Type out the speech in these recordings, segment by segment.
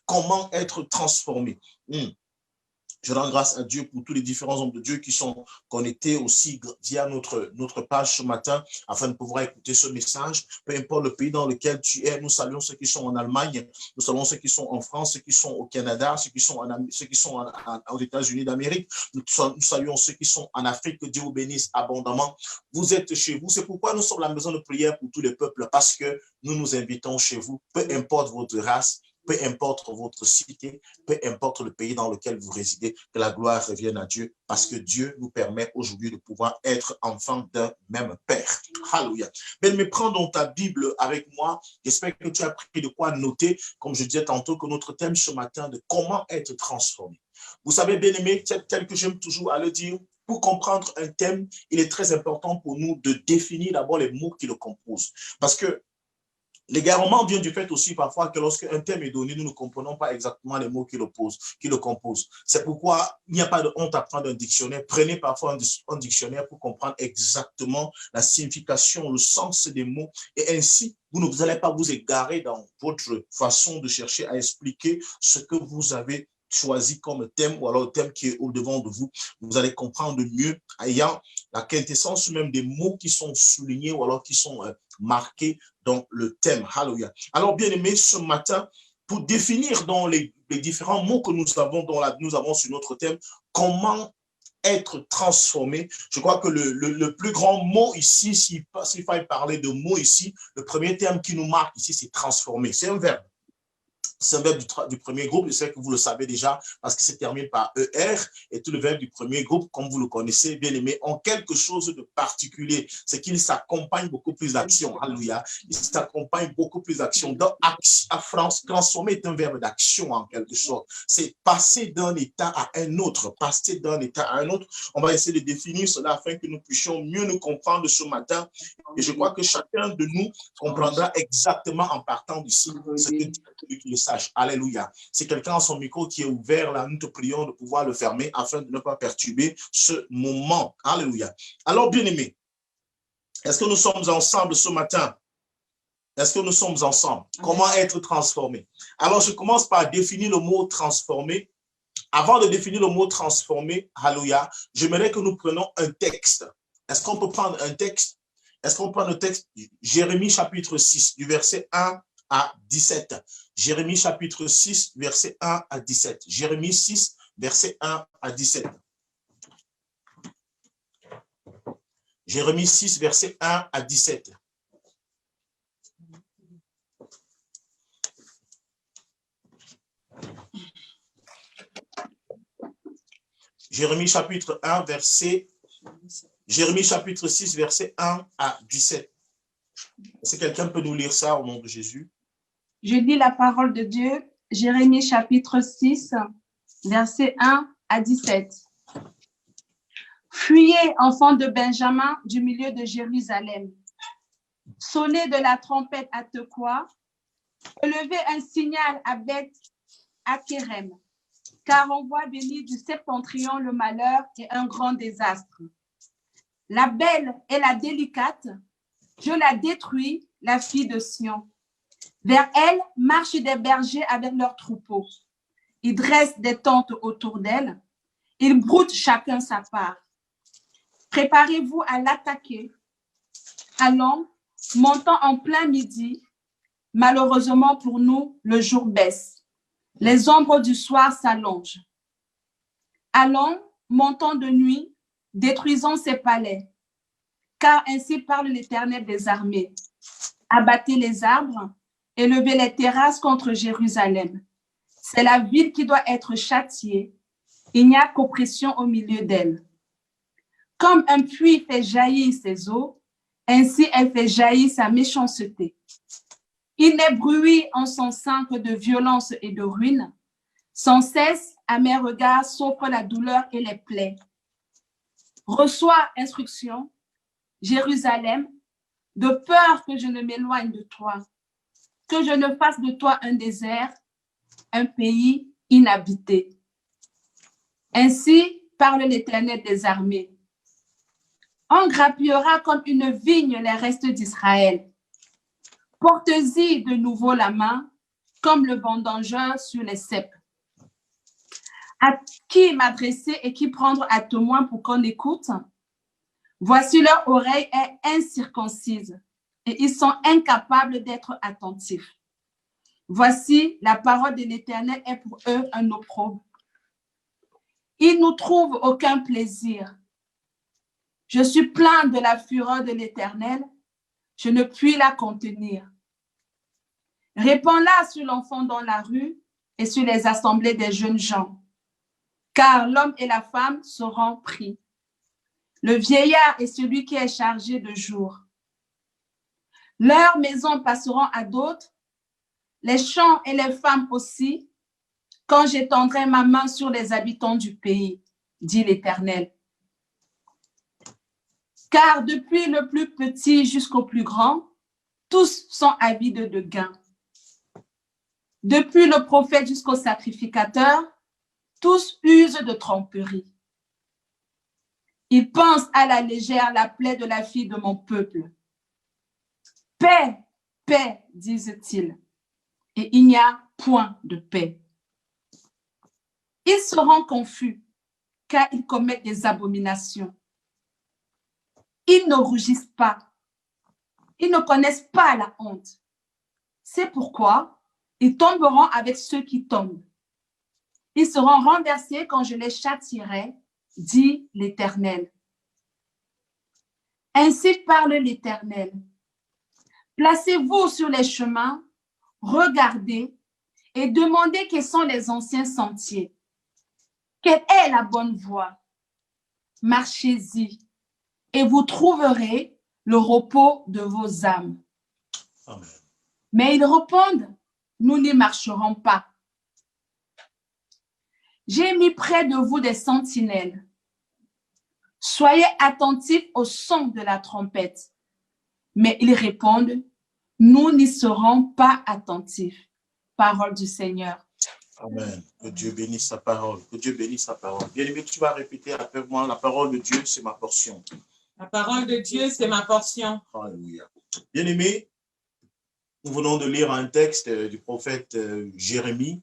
comment être transformé. Je rends grâce à Dieu pour tous les différents hommes de Dieu qui sont connectés aussi via notre page ce matin afin de pouvoir écouter ce message. Peu importe le pays dans lequel tu es, nous saluons ceux qui sont en Allemagne, nous saluons ceux qui sont en France, ceux qui sont au Canada, ceux qui sont aux États-Unis d'Amérique. Nous saluons ceux qui sont en Afrique, que Dieu vous bénisse abondamment. Vous êtes chez vous. C'est pourquoi nous sommes la maison de prière pour tous les peuples, parce que nous nous invitons chez vous, peu importe votre race, peu importe votre cité, peu importe le pays dans lequel vous résidez, que la gloire revienne à Dieu, parce que Dieu nous permet aujourd'hui de pouvoir être enfants d'un même Père. Alléluia. Mais prends donc ta Bible avec moi. J'espère que tu as pris de quoi noter, comme je disais tantôt, que notre thème ce matin de comment être transformé. Vous savez, bien aimé, tel que j'aime toujours à le dire, pour comprendre un thème, il est très important pour nous de définir d'abord les mots qui le composent. Parce que l'égarement vient du fait aussi parfois que lorsque un thème est donné, nous ne comprenons pas exactement les mots qui le composent. C'est pourquoi il n'y a pas de honte à prendre un dictionnaire. Prenez parfois un dictionnaire pour comprendre exactement la signification, le sens des mots. Et ainsi, vous n'allez pas vous égarer dans votre façon de chercher à expliquer ce que vous avez choisi comme thème ou alors le thème qui est au-devant de vous. Vous allez comprendre mieux ayant la quintessence même des mots qui sont soulignés ou alors qui sont marqués dans le thème. Alléluia. Alors, bien aimé, ce matin, pour définir dans les différents mots que nous avons sur notre thème, comment être transformé. Je crois que le plus grand mot ici, s'il fallait parler de mots ici, le premier terme qui nous marque ici, c'est transformer. C'est un verbe. C'est un verbe du premier groupe, je sais que vous le savez déjà, parce que c'est terminé par ER, et tout le verbe du premier groupe, comme vous le connaissez, bien aimé, ont quelque chose de particulier. C'est qu'il s'accompagne beaucoup plus d'action. Alléluia. Il s'accompagne beaucoup plus d'action. Dans à France, transformer est un verbe d'action en quelque sorte. C'est passer d'un état à un autre. Passer d'un état à un autre. On va essayer de définir cela afin que nous puissions mieux nous comprendre ce matin. Et je crois que chacun de nous comprendra exactement en partant d'ici ce que Dieu le sache. Alléluia. Si quelqu'un a son micro qui est ouvert, là, nous te prions de pouvoir le fermer afin de ne pas perturber ce moment. Alléluia. Alors, bien aimés, est-ce que nous sommes ensemble ce matin? Est-ce que nous sommes ensemble? Comment être transformé? Alors, je commence par définir le mot transformé. Avant de définir le mot transformé, alléluia, j'aimerais que nous prenions un texte. Est-ce qu'on peut prendre un texte? Est-ce qu'on prend le texte? Jérémie chapitre 6, du verset 1 à 17. Jérémie chapitre 6, verset 1 à 17. Jérémie 6, verset 1 à 17. Jérémie 6, verset 1 à 17. Jérémie chapitre 1, verset... Jérémie chapitre 6, verset 1 à 17. Est-ce que quelqu'un peut nous lire ça au nom de Jésus? Je lis la parole de Dieu, Jérémie chapitre 6, verset 1 à 17. Fuyez, enfants de Benjamin, du milieu de Jérusalem. Sonnez de la trompette à Tekoa. Relevez un signal à Beth-Hakerem, car on voit venir du septentrion le malheur et un grand désastre. La belle et la délicate, je la détruis, la fille de Sion. Vers elle marchent des bergers avec leurs troupeaux. Ils dressent des tentes autour d'elle. Ils broutent chacun sa part. Préparez-vous à l'attaquer. Allons, montons en plein midi. Malheureusement pour nous, le jour baisse. Les ombres du soir s'allongent. Allons, montons de nuit, détruisons ses palais. Car ainsi parle l'Éternel des armées. Abattez les arbres, élevez les terrasses contre Jérusalem. C'est la ville qui doit être châtiée. Il n'y a qu'oppression au milieu d'elle. Comme un puits fait jaillir ses eaux, ainsi elle fait jaillir sa méchanceté. Il n'est bruit en son sein que de violence et de ruine. Sans cesse, à mes regards s'offrent la douleur et les plaies. Reçois instruction, Jérusalem, de peur que je ne m'éloigne de toi, que je ne fasse de toi un désert, un pays inhabité. Ainsi parle l'Éternel des armées. On grappillera comme une vigne les restes d'Israël. Portez-y de nouveau la main, comme le vendangeur sur les ceps. À qui m'adresser et qui prendre à témoin pour qu'on écoute? Voici leur oreille est incirconcise et ils sont incapables d'être attentifs. Voici, la parole de l'Éternel est pour eux un opprobre. Ils ne trouvent aucun plaisir. Je suis plein de la fureur de l'Éternel. Je ne puis la contenir. Répands-la sur l'enfant dans la rue et sur les assemblées des jeunes gens, car l'homme et la femme seront pris. Le vieillard est celui qui est chargé de jour. Leurs maisons passeront à d'autres, les champs et les femmes aussi, quand j'étendrai ma main sur les habitants du pays, dit l'Éternel. Car depuis le plus petit jusqu'au plus grand, tous sont avides de gain. Depuis le prophète jusqu'au sacrificateur, tous usent de tromperie. Ils pensent à la légère la plaie de la fille de mon peuple. Paix, paix, disent-ils, et il n'y a point de paix. Ils seront confus, car ils commettent des abominations. Ils ne rougissent pas. Ils ne connaissent pas la honte. C'est pourquoi ils tomberont avec ceux qui tombent. Ils seront renversés quand je les châtierai, dit l'Éternel. Ainsi parle l'Éternel. Placez-vous sur les chemins, regardez et demandez quels sont les anciens sentiers. Quelle est la bonne voie? Marchez-y et vous trouverez le repos de vos âmes. Amen. Mais ils répondent, nous n'y marcherons pas. J'ai mis près de vous des sentinelles. Soyez attentifs au son de la trompette. Mais ils répondent, nous n'y serons pas attentifs. Parole du Seigneur. Amen. Que Dieu bénisse sa parole. Que Dieu bénisse sa parole. Bien-aimé, tu vas répéter après moi, la parole de Dieu, c'est ma portion. La parole de Dieu, c'est ma portion. Alléluia. Bien-aimé, nous venons de lire un texte du prophète Jérémie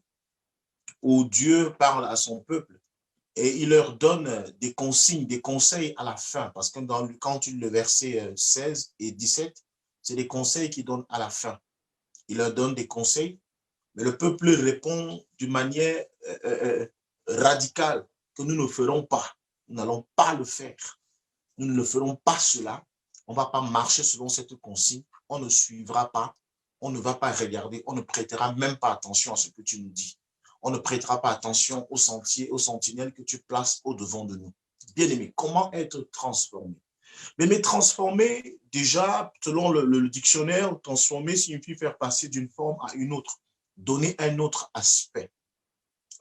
où Dieu parle à son peuple et il leur donne des consignes, des conseils à la fin. Parce que quand tu lis le verset 16 et 17, c'est des conseils qu'il donne à la fin. Il leur donne des conseils, mais le peuple répond d'une manière radicale que nous ne ferons pas. Nous n'allons pas le faire. Nous ne le ferons pas cela. On ne va pas marcher selon cette consigne. On ne suivra pas. On ne va pas regarder. On ne prêtera même pas attention à ce que tu nous dis. On ne prêtera pas attention aux sentiers, aux sentinelles que tu places au-devant de nous. Bien-aimé, comment être transformé? Mais transformer, déjà, selon le dictionnaire, transformer signifie faire passer d'une forme à une autre, donner un autre aspect.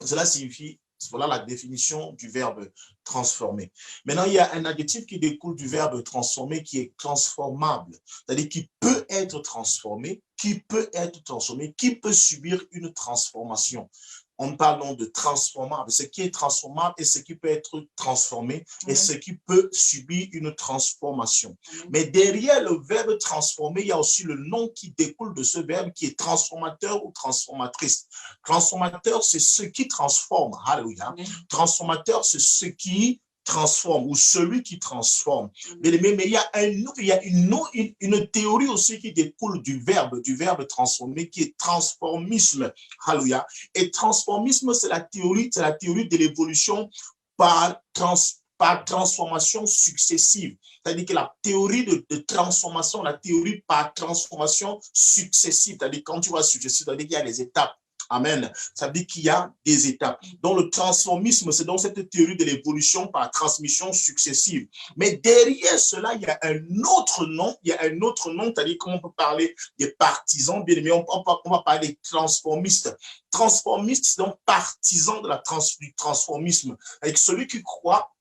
Cela signifie, voilà la définition du verbe transformer. Maintenant, il y a un adjectif qui découle du verbe transformer qui est transformable, c'est-à-dire qui peut être transformé, qui peut subir une transformation. On parle donc de transformable, ce qui est transformable et ce qui peut être transformé et ce qui peut subir une transformation. Mais derrière le verbe transformer, il y a aussi le nom qui découle de ce verbe qui est transformateur ou transformatrice. Transformateur, c'est ce qui transforme. Alléluia. Transformateur, c'est ce qui transforme ou celui qui transforme. Mais il y a une théorie aussi qui découle du verbe transformer qui est transformisme. Alléluia. Et transformisme, c'est la théorie de l'évolution par transformation successive. C'est-à-dire que la théorie de transformation, la théorie par transformation successive, c'est-à-dire quand tu vois successive, c'est-à-dire qu'il y a des étapes. Amen. Ça veut dire qu'il y a des étapes. Donc, le transformisme, c'est donc cette théorie de l'évolution par transmission successive. Mais derrière cela, il y a un autre nom. C'est-à-dire qu'on peut parler des partisans, bien aimé, on va parler des transformistes. Transformistes, c'est donc partisans du transformisme. Avec celui qui croit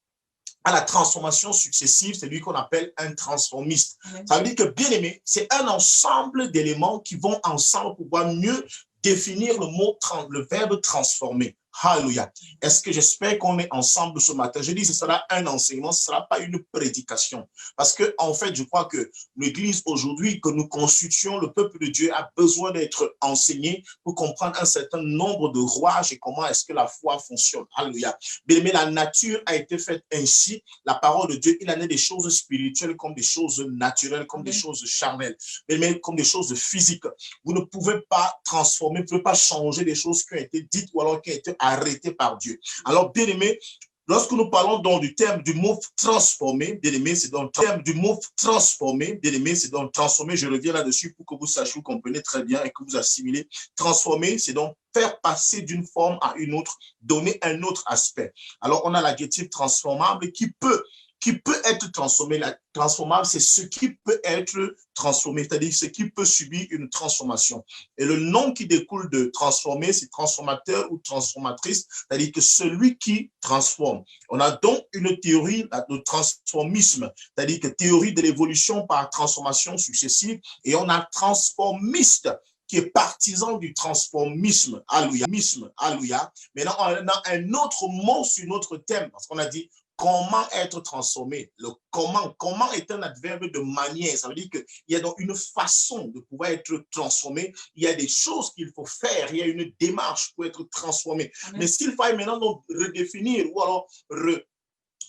à la transformation successive, c'est lui qu'on appelle un transformiste. Ça veut dire que, bien aimé, c'est un ensemble d'éléments qui vont ensemble pour pouvoir mieux définir le verbe transformer. Alléluia. Est-ce que j'espère qu'on est ensemble ce matin? Je dis ce sera un enseignement, ce ne sera pas une prédication. Parce que, en fait, je crois que l'Église aujourd'hui que nous constituons, le peuple de Dieu a besoin d'être enseigné pour comprendre un certain nombre de rouages et comment est-ce que la foi fonctionne. Alléluia. Mais la nature a été faite ainsi. La parole de Dieu, il en est des choses spirituelles comme des choses naturelles, comme des choses charnelles, mais comme des choses physiques. Vous ne pouvez pas transformer, vous ne pouvez pas changer des choses qui ont été dites ou alors qui ont été arrêtées par Dieu. Alors, bien aimé, lorsque nous parlons donc du terme du mot transformer, bien aimé, c'est dans le terme du mot transformer, bien aimé, c'est dans le transformer. Je reviens là-dessus pour que vous sachiez, vous comprenez très bien et que vous assimilez. Transformer, c'est donc faire passer d'une forme à une autre, donner un autre aspect. Alors, on a l'adjectif transformable qui peut être transformé. La transformable, c'est ce qui peut être transformé, c'est-à-dire ce qui peut subir une transformation. Et le nom qui découle de transformer, c'est transformateur ou transformatrice, c'est-à-dire que celui qui transforme. On a donc une théorie de transformisme, c'est-à-dire que théorie de l'évolution par transformation successive, et on a transformiste, qui est partisan du transformisme. Alléluia. Alléluia. Maintenant, on a un autre mot sur notre thème, parce qu'on a dit comment être transformé. Le comment est un adverbe de manière. Ça veut dire qu'il y a donc une façon de pouvoir être transformé. Il y a des choses qu'il faut faire. Il y a une démarche pour être transformé. Amen. Mais s'il faut maintenant donc redéfinir ou alors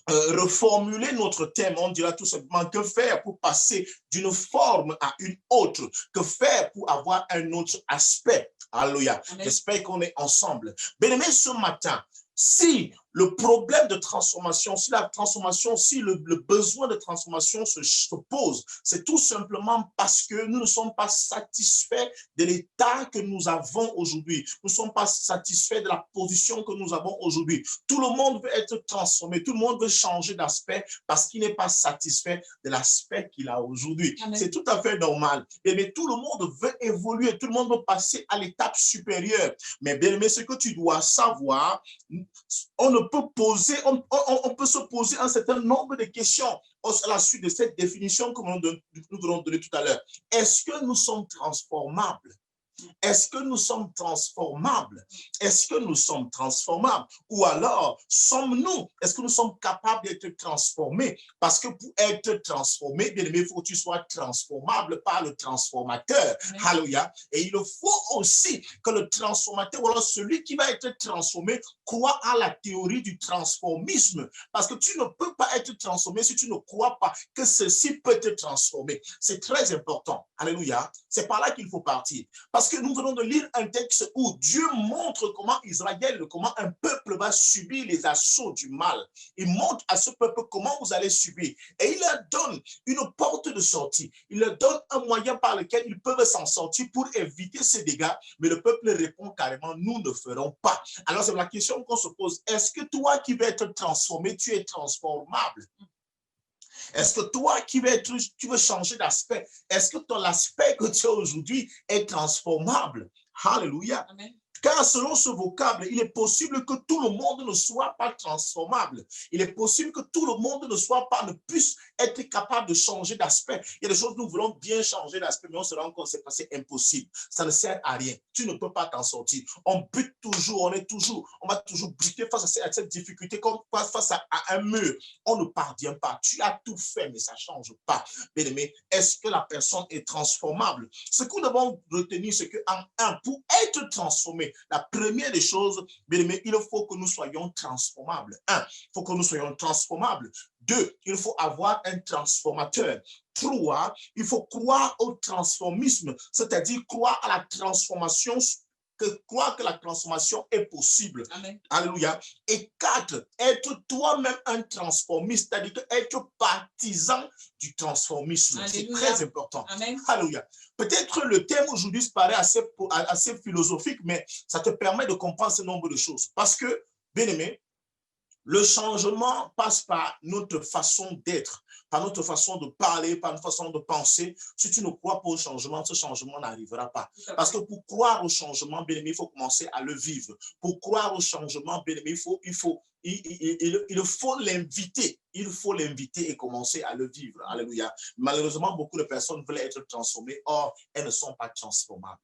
reformuler notre thème, on dira tout simplement que faire pour passer d'une forme à une autre, que faire pour avoir un autre aspect. Alléluia. J'espère qu'on est ensemble. Bien-aimés, ce matin, si le problème de transformation, si la transformation, si le besoin de transformation se pose, c'est tout simplement parce que nous ne sommes pas satisfaits de l'état que nous avons aujourd'hui. Nous ne sommes pas satisfaits de la position que nous avons aujourd'hui. Tout le monde veut être transformé, tout le monde veut changer d'aspect parce qu'il n'est pas satisfait de l'aspect qu'il a aujourd'hui. C'est tout à fait normal. Mais tout le monde veut évoluer, tout le monde veut passer à l'étape supérieure. Mais bien aimé, ce que tu dois savoir, on peut se poser un certain nombre de questions à la suite de cette définition que nous venons donner tout à l'heure. Est-ce que nous sommes transformables? Est-ce que nous sommes transformables? Est-ce que nous sommes transformables? Ou alors, est-ce que nous sommes capables d'être transformés? Parce que pour être transformé, bien aimé, il faut que tu sois transformable par le transformateur. Alléluia. Et il faut aussi que le transformateur, ou alors celui qui va être transformé, croit à la théorie du transformisme. Parce que tu ne peux pas être transformé si tu ne crois pas que ceci peut te transformer. C'est très important. Alléluia. C'est par là qu'il faut partir. Parce que nous venons de lire un texte où Dieu montre comment comment un peuple va subir les assauts du mal. Il montre à ce peuple comment vous allez subir. Et il leur donne une porte de sortie. Il leur donne un moyen par lequel ils peuvent s'en sortir pour éviter ces dégâts. Mais le peuple répond carrément, nous ne ferons pas. Alors c'est la question qu'on se pose. Est-ce que toi qui veux être transformé, tu es transformable? Est-ce que toi qui tu veux changer d'aspect, est-ce que ton aspect que tu as aujourd'hui est transformable? Alléluia. Amen. Car selon ce vocable, il est possible que tout le monde ne soit pas transformable. Il est possible que tout le monde ne puisse être capable de changer d'aspect. Il y a des choses que nous voulons bien changer d'aspect, mais on se rend compte que c'est impossible. Ça ne sert à rien. Tu ne peux pas t'en sortir. On bute toujours, on va toujours buter face à cette difficulté, comme face à un mur. On ne parvient pas. Tu as tout fait, mais ça ne change pas. Bien aimé, est-ce que la personne est transformable? Ce que nous devons retenir, c'est que pour être transformé, la première des choses, bien aimé, il faut que nous soyons transformables. Il faut que nous soyons transformables. 2, il faut avoir un transformateur. 3, il faut croire au transformisme, c'est-à-dire croire à la transformation, croire que la transformation est possible. Amen. Alléluia. Et 4, être toi-même un transformiste, c'est-à-dire être partisan du transformisme. C'est très important. Amen. Alléluia. Peut-être le thème aujourd'hui paraît assez philosophique, mais ça te permet de comprendre ce nombre de choses. Parce que, bien aimé, le changement passe par notre façon d'être, par notre façon de parler, par notre façon de penser. Si tu ne crois pas au changement, ce changement n'arrivera pas. Parce que pour croire au changement, bien aimé, il faut commencer à le vivre. Pour croire au changement, bien aimé, il faut l'inviter. Il faut l'inviter et commencer à le vivre. Alléluia. Malheureusement, beaucoup de personnes veulent être transformées. Or, elles ne sont pas transformables.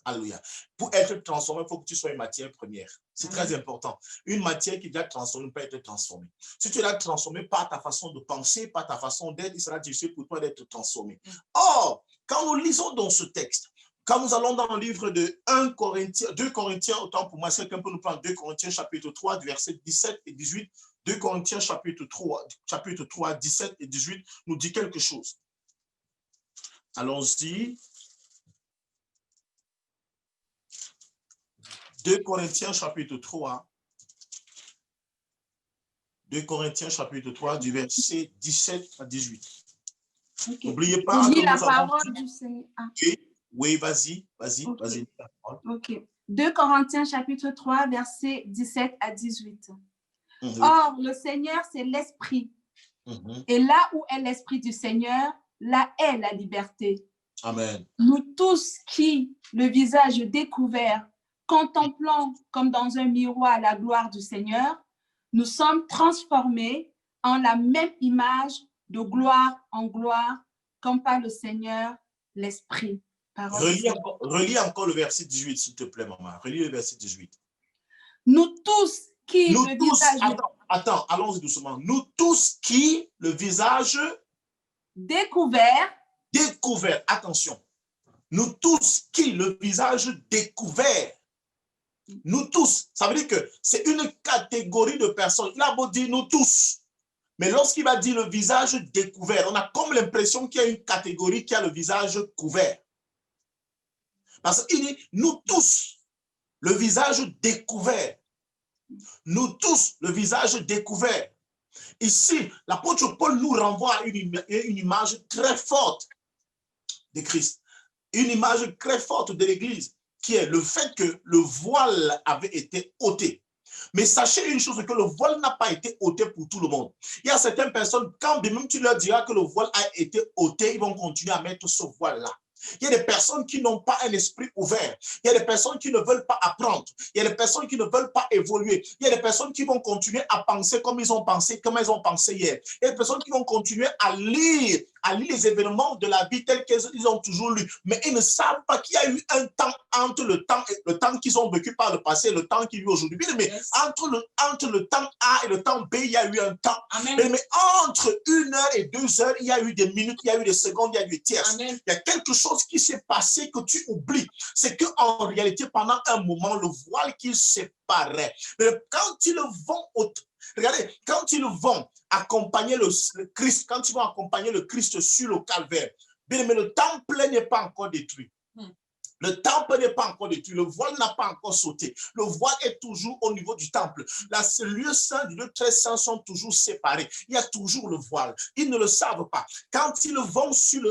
Alléluia. Pour être transformé, il faut que tu sois une matière première. C'est très important. Une matière qui est déjà transformée peut être transformée. Si tu l'as transformée par ta façon de penser, par ta façon d'être, il sera difficile pour toi d'être transformé. Or, quand nous lisons dans ce texte, quand nous allons dans le livre de 2 Corinthiens, autant pour moi, c'est quelqu'un peut nous prendre 2 Corinthiens chapitre 3, du verset 17 et 18. 2 Corinthiens chapitre 3, 17 et 18 nous dit quelque chose. Allons-y. 2 Corinthiens chapitre 3. 2 Corinthiens chapitre 3 du verset 17 à 18. Okay. N'oubliez pas que la parole du Seigneur. Ah. Oui, vas-y. Okay. Ok. 2 Corinthiens chapitre 3 verset 17 à 18. Or, le Seigneur, c'est l'Esprit. Et là où est l'Esprit du Seigneur, là est la liberté. Amen. Nous tous qui, le visage découvert, contemplant comme dans un miroir la gloire du Seigneur, nous sommes transformés en la même image de gloire en gloire, comme par le Seigneur, l'Esprit. Relis encore le verset 18, s'il te plaît, maman. Relis le verset 18. Nous tous qui, nous le tous, visage... Attends, allons-y doucement. Nous tous qui, le visage... Découvert. Attention. Nous tous qui, le visage découvert. Nous tous. Ça veut dire que c'est une catégorie de personnes. Il a beau dire nous tous. Mais lorsqu'il va dire le visage découvert, on a comme l'impression qu'il y a une catégorie qui a le visage couvert. Parce qu'il dit nous tous, le visage découvert. Nous tous, le visage découvert. Ici, l'apôtre Paul nous renvoie à une image très forte de Christ. Une image très forte de l'Église, qui est le fait que le voile avait été ôté. Mais sachez une chose, que le voile n'a pas été ôté pour tout le monde. Il y a certaines personnes, quand même tu leur diras que le voile a été ôté, ils vont continuer à mettre ce voile-là. Il y a des personnes qui n'ont pas un esprit ouvert. Il y a des personnes qui ne veulent pas apprendre. Il y a des personnes qui ne veulent pas évoluer. Il y a des personnes qui vont continuer à penser comme ils ont pensé hier. Il y a des personnes qui vont continuer à lire les événements de la vie tels qu'ils ont toujours lu. Mais ils ne savent pas qu'il y a eu un temps entre le temps qu'ils ont vécu par le passé et le temps qu'il y a eu aujourd'hui. Mais entre le temps A et le temps B, il y a eu un temps. Mais entre 1 heure et 2 heures, il y a eu des minutes, il y a eu des secondes, il y a eu des tierces. Il y a quelque chose qui s'est passé que tu oublies. C'est qu'en réalité, pendant un moment, le voile qui séparait. Mais quand ils vont regardez, quand ils vont accompagner le Christ, quand ils vont accompagner le Christ sur le calvaire, mais le temple n'est pas encore détruit. Le temple n'est pas encore détruit. Le voile n'a pas encore sauté. Le voile est toujours au niveau du temple. Là, le lieu saint du lieu très saint sont toujours séparés. Il y a toujours le voile. Ils ne le savent pas. Quand ils vont sur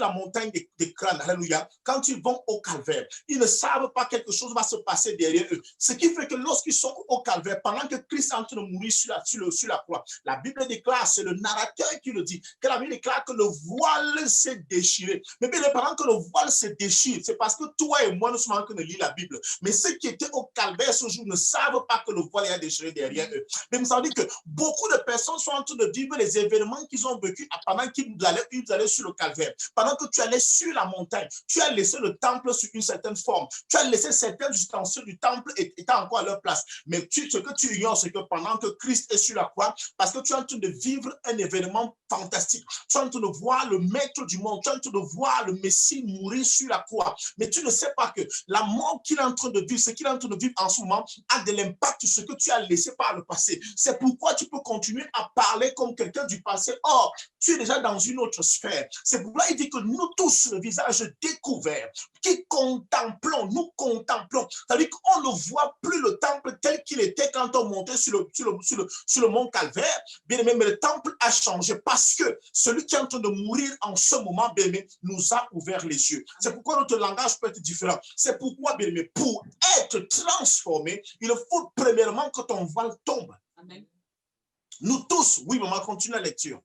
la montagne des crânes, alléluia, quand ils vont au calvaire, ils ne savent pas quelque chose va se passer derrière eux. Ce qui fait que lorsqu'ils sont au calvaire, pendant que Christ est en train de mourir sur la croix, la Bible déclare, c'est le narrateur qui le dit, que la Bible déclare que le voile s'est déchiré. Mais bien, pendant que le voile s'est déchiré, c'est parce que toi et moi, nous sommes en train de lire la Bible. Mais ceux qui étaient au calvaire ce jour ne savent pas que le voile est déchiré derrière eux. Mais ça veut dire que beaucoup de personnes sont en train de vivre les événements qu'ils ont vécu pendant qu'ils allaient sur le calvaire. Pendant que tu allais sur la montagne, tu as laissé le temple sur une certaine forme. Tu as laissé certains ustensiles du temple étant encore à leur place. Mais ce que tu ignores, c'est que pendant que Christ est sur la croix, parce que tu es en train de vivre un événement fantastique. Tu es en train de voir le maître du monde. Tu es en train de voir le Messie mourir sur la croix. Mais tu ne sais pas que la mort qu'il est en train de vivre, ce qu'il est en train de vivre en ce moment, a de l'impact sur ce que tu as laissé par le passé. C'est pourquoi tu peux continuer à parler comme quelqu'un du passé. Or, tu es déjà dans une autre sphère. C'est pourquoi il dit que nous tous, le visage découvert, qui contemplons, nous contemplons. C'est-à-dire qu'on ne voit plus le temple tel qu'il était quand on montait sur le mont Calvaire. Bien aimé, mais le temple a changé parce que celui qui est en train de mourir en ce moment, bien aimé, nous a ouvert les yeux. C'est pourquoi notre langage peut être différent. C'est pourquoi, bien aimé, pour être transformé, il faut premièrement que ton voile tombe. Amen. Nous tous, oui, maman, continue la lecture.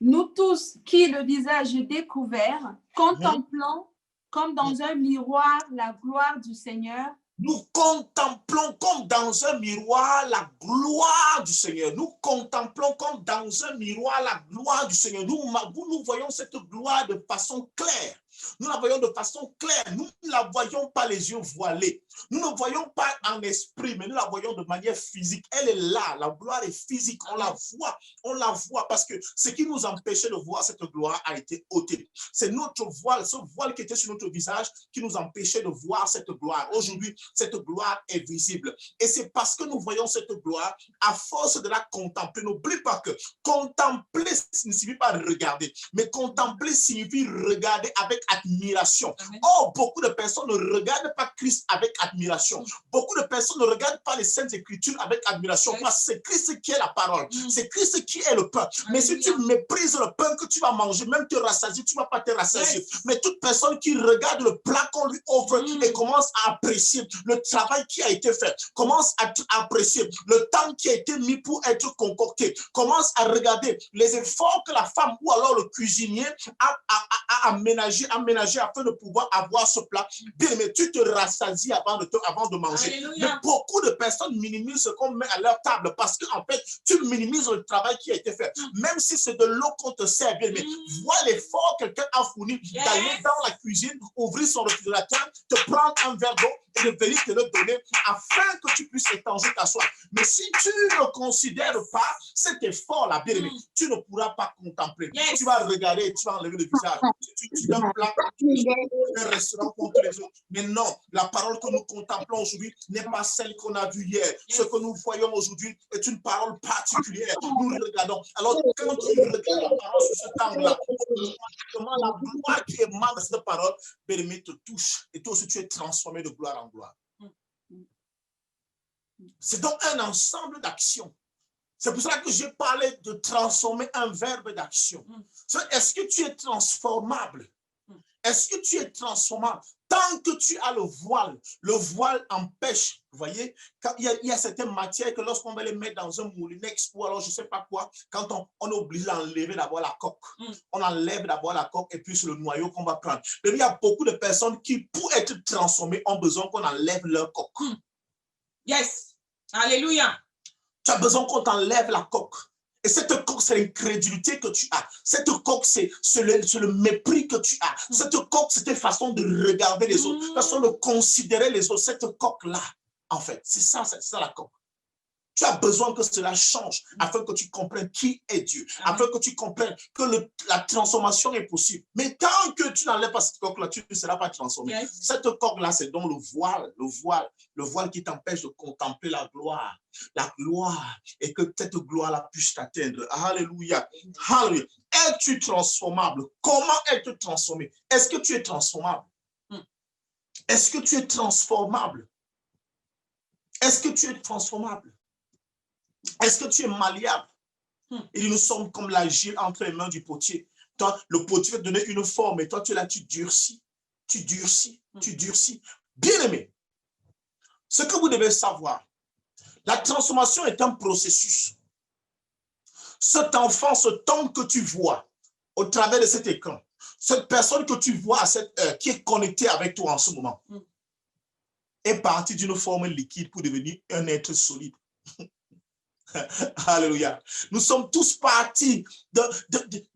Nous tous qui, le visage découvert, contemplons comme dans un miroir la gloire du Seigneur. Nous contemplons comme dans un miroir la gloire du Seigneur. Nous contemplons comme dans un miroir la gloire du Seigneur. Nous voyons cette gloire de façon claire. Nous la voyons de façon claire. Nous ne la voyons pas les yeux voilés. Nous ne voyons pas en esprit, mais nous la voyons de manière physique. Elle est là. La gloire est physique. On la voit. On la voit parce que ce qui nous empêchait de voir cette gloire a été ôté. C'est notre voile, ce voile qui était sur notre visage qui nous empêchait de voir cette gloire. Aujourd'hui, cette gloire est visible. Et c'est parce que nous voyons cette gloire, à force de la contempler. N'oublie pas que contempler ne signifie pas regarder, mais contempler signifie regarder avec admiration. Oh, beaucoup de personnes ne regardent pas Christ avec admiration. Beaucoup de personnes ne regardent pas les Saintes Écritures avec admiration. Parce que c'est Christ qui est la parole. C'est Christ qui est le pain. Mais si tu méprises le pain que tu vas manger, même te rassasier, tu ne vas pas te rassasier. Mais toute personne qui regarde le plat qu'on lui offre et commence à apprécier le travail qui a été fait, commence à apprécier le temps qui a été mis pour être concocté, commence à regarder les efforts que la femme ou alors le cuisinier a aménagé afin de pouvoir avoir ce plat. Bien, mais tu te rassasies avant de manger. Alléluia. Mais beaucoup de personnes minimisent ce qu'on met à leur table parce qu'en fait, tu minimises le travail qui a été fait. Même si c'est de l'eau qu'on te sert, bien, mais vois l'effort que quelqu'un a fourni d'aller dans la cuisine, ouvrir son réfrigérateur, te prendre un verre d'eau et de venir te le donner afin que tu puisses étanger ta soif. Mais si tu ne considères pas cet effort-là, bien aimé, tu ne pourras pas contempler. Tu vas regarder et tu vas enlever le visage. Tu donnes plat, un restaurant contre les autres. Mais non, la parole que nous contemplons aujourd'hui n'est pas celle qu'on a vue hier. Ce que nous voyons aujourd'hui est une parole particulière. Nous regardons. Alors, quand tu regardes la parole sur cet angle-là, la gloire qui émane de cette parole, bien aimé, te touche. Et toi aussi, tu es transformé de gloire en gloire. C'est donc un ensemble d'actions. C'est pour cela que j'ai parlé de transformer un verbe d'action. Est-ce que tu es transformable? Est-ce que tu es transformable? Tant que tu as le voile empêche, vous voyez, il y a certaines matières que lorsqu'on va les mettre dans un moulinex ou alors je ne sais pas quoi, quand on est obligé d'enlever d'abord la coque. On enlève d'abord la coque et puis c'est le noyau qu'on va prendre. Mais il y a beaucoup de personnes qui, pour être transformées, ont besoin qu'on enlève leur coque. Yes. Alléluia. Tu as besoin qu'on t'enlève la coque. Et cette coque, c'est l'incrédulité que tu as. Cette coque, c'est le mépris que tu as. Cette coque, c'est ta façon de regarder les autres, façon de considérer les autres. Cette coque-là, en fait, c'est ça la coque. Tu as besoin que cela change afin que tu comprennes qui est Dieu, afin que tu comprennes que la transformation est possible. Mais tant que tu n'enlèves pas cette coque-là, tu ne seras pas transformé. Yes. Cette coque-là, c'est donc le voile qui t'empêche de contempler la gloire, et que cette gloire-là puisse t'atteindre. Alléluia. Alléluia. Es-tu transformable? Comment es-tu transformé? Est-ce que tu es transformable? Est-ce que tu es transformable? Est-ce que tu es transformable? Est-ce que tu es malléable? Et nous sommes comme l'argile entre les mains du potier. Toi, le potier va te donner une forme et toi, tu es là, tu durcis. Tu durcis, tu durcis. Bien aimé, ce que vous devez savoir, la transformation est un processus. Cet enfant, cet homme que tu vois au travers de cet écran, cette personne que tu vois à cette heure, qui est connectée avec toi en ce moment, est partie d'une forme liquide pour devenir un être solide. Alléluia. Nous sommes tous partis de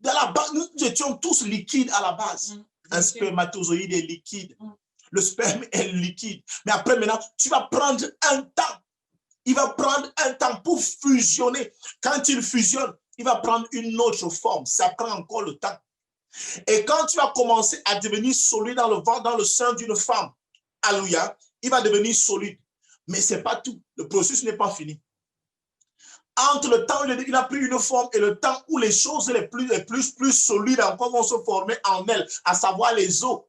la base. Nous étions tous liquides à la base. Un spermatozoïde est liquide. Le sperme est liquide. Mais après, maintenant, tu vas prendre un temps. Il va prendre un temps pour fusionner. Quand il fusionne, il va prendre une autre forme. Ça prend encore le temps. Et quand tu vas commencer à devenir solide dans le ventre, dans le sein d'une femme, alléluia, il va devenir solide. Mais ce n'est pas tout. Le processus n'est pas fini. Entre le temps où il a pris une forme et le temps où les choses les plus solides encore vont se former en elle, à savoir les os.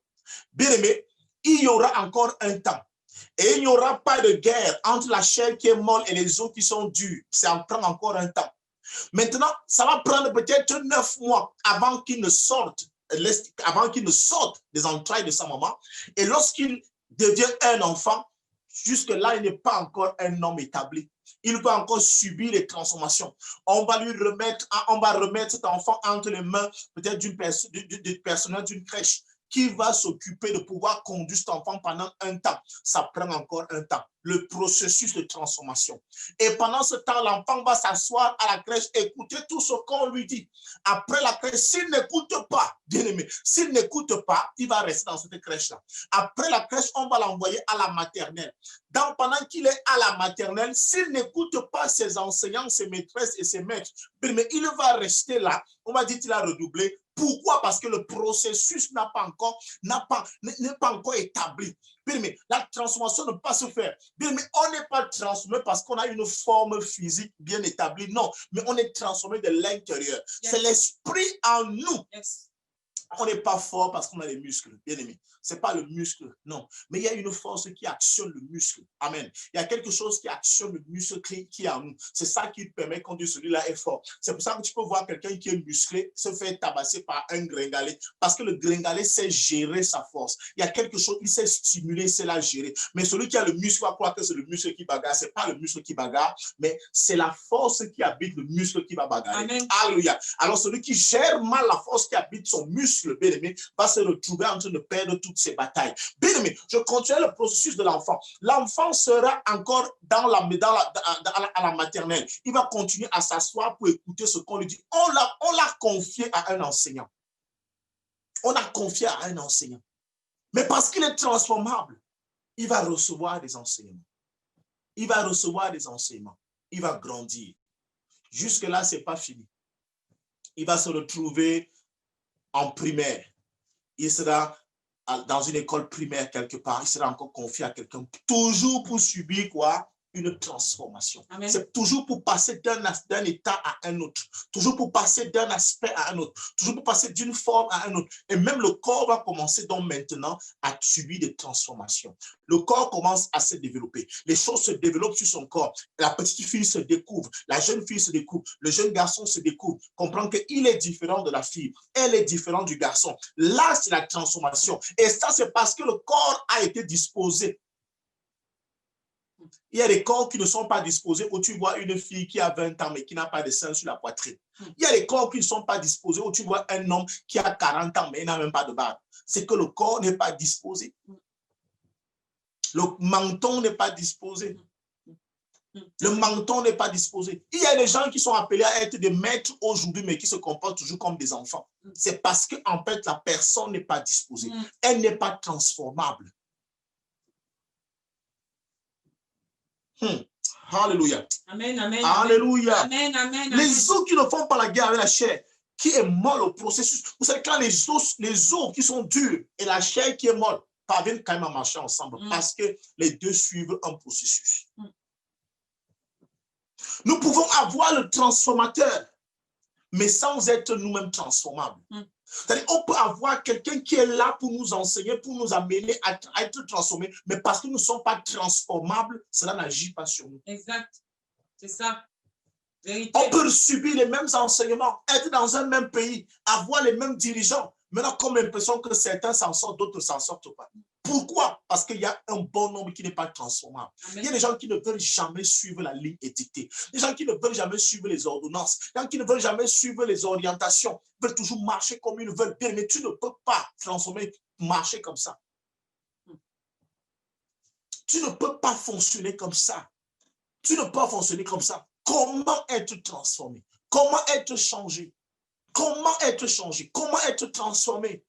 Bien aimé, il y aura encore un temps. Et il n'y aura pas de guerre entre la chair qui est molle et les os qui sont durs. Ça prend encore un temps. Maintenant, ça va prendre peut-être 9 mois avant qu'il ne sorte des entrailles de sa maman. Et lorsqu'il devient un enfant, jusque-là, il n'est pas encore un homme établi. Il va encore subir les transformations. On va remettre cet enfant entre les mains peut-être du personnel d'une crèche qui va s'occuper de pouvoir conduire cet enfant pendant un temps. Ça prend encore un temps. le processus de transformation. Et pendant ce temps, l'enfant va s'asseoir à la crèche, écouter tout ce qu'on lui dit. Après la crèche, s'il n'écoute pas, bien aimé, s'il n'écoute pas, il va rester dans cette crèche-là. Après la crèche, on va l'envoyer à la maternelle. Donc, pendant qu'il est à la maternelle, s'il n'écoute pas ses enseignants, ses maîtresses et ses maîtres, mais il va rester là. On va dire qu'il a redoublé. Pourquoi? Parce que le processus n'est pas encore établi. Bien, mais la transformation ne peut pas se faire. Bien, mais on n'est pas transformé parce qu'on a une forme physique bien établie. Non, mais on est transformé de l'intérieur. Yes. C'est l'esprit en nous. Yes. On n'est pas fort parce qu'on a des muscles, bien aimé. Ce n'est pas le muscle, non. Mais il y a une force qui actionne le muscle. Amen. Il y a quelque chose qui actionne le muscle qui est en nous. C'est ça qui permet qu'on dise celui-là est fort. C'est pour ça que tu peux voir quelqu'un qui est musclé se faire tabasser par un gringalet. Parce que le gringalet sait gérer sa force. Il y a quelque chose, il sait stimuler, il sait la gérer. Mais celui qui a le muscle va croire que c'est le muscle qui bagarre. Ce n'est pas le muscle qui bagarre, mais c'est la force qui habite le muscle qui va bagarrer. Amen. Alléluia. Alors celui qui gère mal la force qui habite son muscle, bien-aimé, va se retrouver en train de perdre toutes ses batailles. Bien-aimé, je continue le processus de l'enfant. L'enfant sera encore à la maternelle. Il va continuer à s'asseoir pour écouter ce qu'on lui dit. On l'a confié à un enseignant. On a confié à un enseignant. Mais parce qu'il est transformable, il va recevoir des enseignements. Il va recevoir des enseignements. Il va grandir. Jusque-là, ce n'est pas fini. Il va se retrouver en primaire. Il sera dans une école primaire quelque part. Il sera encore confié à quelqu'un. Toujours pour subir quoi? Une transformation. C'est toujours pour passer d'un état à un autre. Toujours pour passer d'un aspect à un autre. Toujours pour passer d'une forme à un autre. Et même le corps va commencer donc maintenant à subir des transformations. Le corps commence à se développer. Les choses se développent sur son corps. La petite fille se découvre. La jeune fille se découvre. Le jeune garçon se découvre. Comprend qu'il est différent de la fille. Elle est différente du garçon. Là, c'est la transformation. Et ça, c'est parce que le corps a été disposé. Il y a des corps qui ne sont pas disposés où tu vois une fille qui a 20 ans mais qui n'a pas de sein sur la poitrine. Il y a des corps qui ne sont pas disposés où tu vois un homme qui a 40 ans mais il n'a même pas de barbe. C'est que le corps n'est pas disposé. Le menton n'est pas disposé. Le menton n'est pas disposé. Il y a des gens qui sont appelés à être des maîtres aujourd'hui mais qui se comportent toujours comme des enfants. C'est parce que en fait, la personne n'est pas disposée. Elle n'est pas transformable. Alléluia. Amen, amen. Alléluia. Amen, amen. Les os qui ne font pas la guerre avec la chair, qui est molle au processus. Vous savez, quand les os qui sont durs et la chair qui est molle parviennent quand même à marcher ensemble parce que les deux suivent un processus. Nous pouvons avoir le transformateur, mais sans être nous-mêmes transformables. C'est-à-dire, on peut avoir quelqu'un qui est là pour nous enseigner, pour nous amener à être transformés, mais parce que nous ne sommes pas transformables, cela n'agit pas sur nous. Exact. C'est ça. Vérité. On peut subir les mêmes enseignements, être dans un même pays, avoir les mêmes dirigeants. Maintenant, comme l'impression que certains s'en sortent, d'autres ne s'en sortent pas. Pourquoi? Parce qu'il y a un bon nombre qui n'est pas transformable. Amen. Il y a des gens qui ne veulent jamais suivre la ligne édictée. Des gens qui ne veulent jamais suivre les ordonnances. Des gens qui ne veulent jamais suivre les orientations. Ils veulent toujours marcher comme ils veulent. Bien, mais tu ne peux pas transformer, marcher comme ça. Tu ne peux pas fonctionner comme ça. Tu ne peux pas fonctionner comme ça. Comment être transformé? Comment être changé? Comment être changé? Comment être transformé?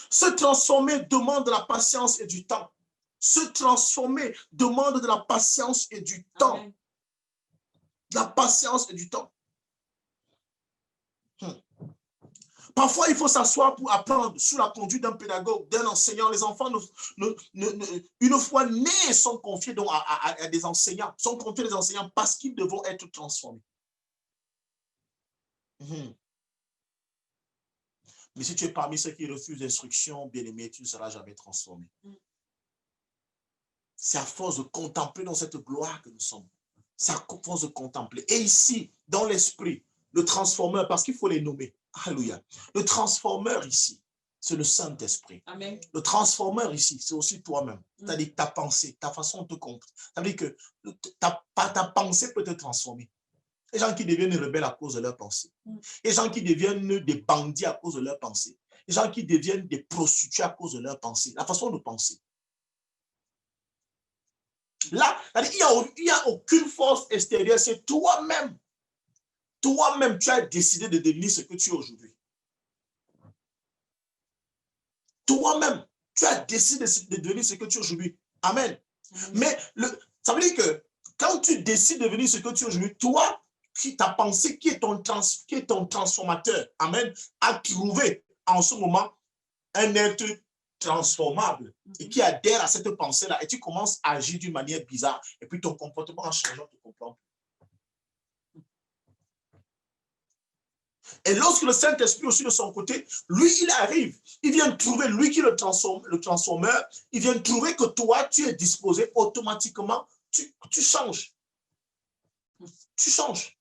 Se transformer demande de la patience et du temps. Se transformer demande de la patience et du temps. Amen. De la patience et du temps. Parfois, il faut s'asseoir pour apprendre sous la conduite d'un pédagogue, d'un enseignant. Les enfants, une fois nés, sont confiés donc à des enseignants, sont confiés à des enseignants parce qu'ils devront être transformés. Mais si tu es parmi ceux qui refusent l'instruction, bien-aimé, tu ne seras jamais transformé. C'est à force de contempler dans cette gloire que nous sommes. C'est à force de contempler. Et ici, dans l'esprit, le transformeur, parce qu'il faut les nommer. Alléluia. Le transformeur ici, c'est le Saint-Esprit. Amen. Le transformeur ici, c'est aussi toi-même. C'est-à-dire ta pensée, ta façon de te comprendre. C'est-à-dire que ta pensée peut te transformer. Les gens qui deviennent rebelles à cause de leurs pensées. Les gens qui deviennent des bandits à cause de leurs pensées. Les gens qui deviennent des prostituées à cause de leur pensée, la façon de penser. Là, il n'y a aucune force extérieure, c'est toi-même. Toi-même, tu as décidé de devenir ce que tu es aujourd'hui. Toi-même, tu as décidé de devenir ce que tu es aujourd'hui. Amen. Mais ça veut dire que quand tu décides de devenir ce que tu es aujourd'hui, toi, ta pensée qui est ton transformateur, amen, a trouvé en ce moment un être transformable et qui adhère à cette pensée-là et tu commences à agir d'une manière bizarre et puis ton comportement en changeant, tu comprends. Et lorsque le Saint-Esprit aussi de son côté, lui, il arrive, il vient trouver, lui qui est le transformeur, il vient trouver que toi, tu es disposé automatiquement, tu changes. Tu changes.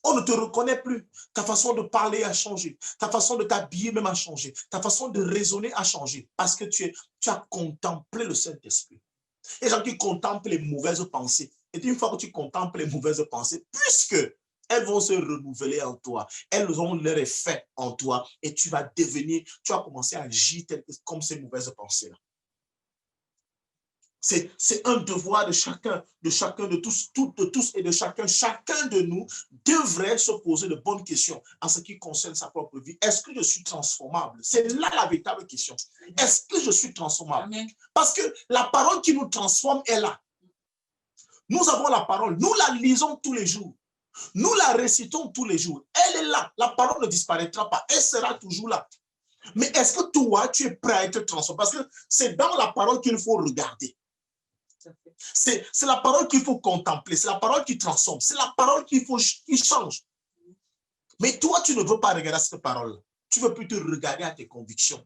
On ne te reconnaît plus. Ta façon de parler a changé. Ta façon de t'habiller même a changé. Ta façon de raisonner a changé. Parce que tu as contemplé le Saint-Esprit. Et les gens qui contemplent les mauvaises pensées. Et une fois que tu contemples les mauvaises pensées, puisque elles vont se renouveler en toi, elles ont leur effet en toi, et tu vas commencer à agir comme ces mauvaises pensées-là. C'est un devoir de chacun, de tous et de chacun. Chacun de nous devrait se poser de bonnes questions en ce qui concerne sa propre vie. Est-ce que je suis transformable? C'est là la véritable question. Est-ce que je suis transformable? Amen. Parce que la parole qui nous transforme est là. Nous avons la parole, nous la lisons tous les jours. Nous la récitons tous les jours. Elle est là. La parole ne disparaîtra pas. Elle sera toujours là. Mais est-ce que toi, tu es prêt à être transformé? Parce que c'est dans la parole qu'il faut regarder. C'est la parole qu'il faut contempler. C'est la parole qui transforme. C'est la parole qui change. Mais toi, tu ne veux pas regarder cette parole. Tu veux plutôt regarder à tes convictions.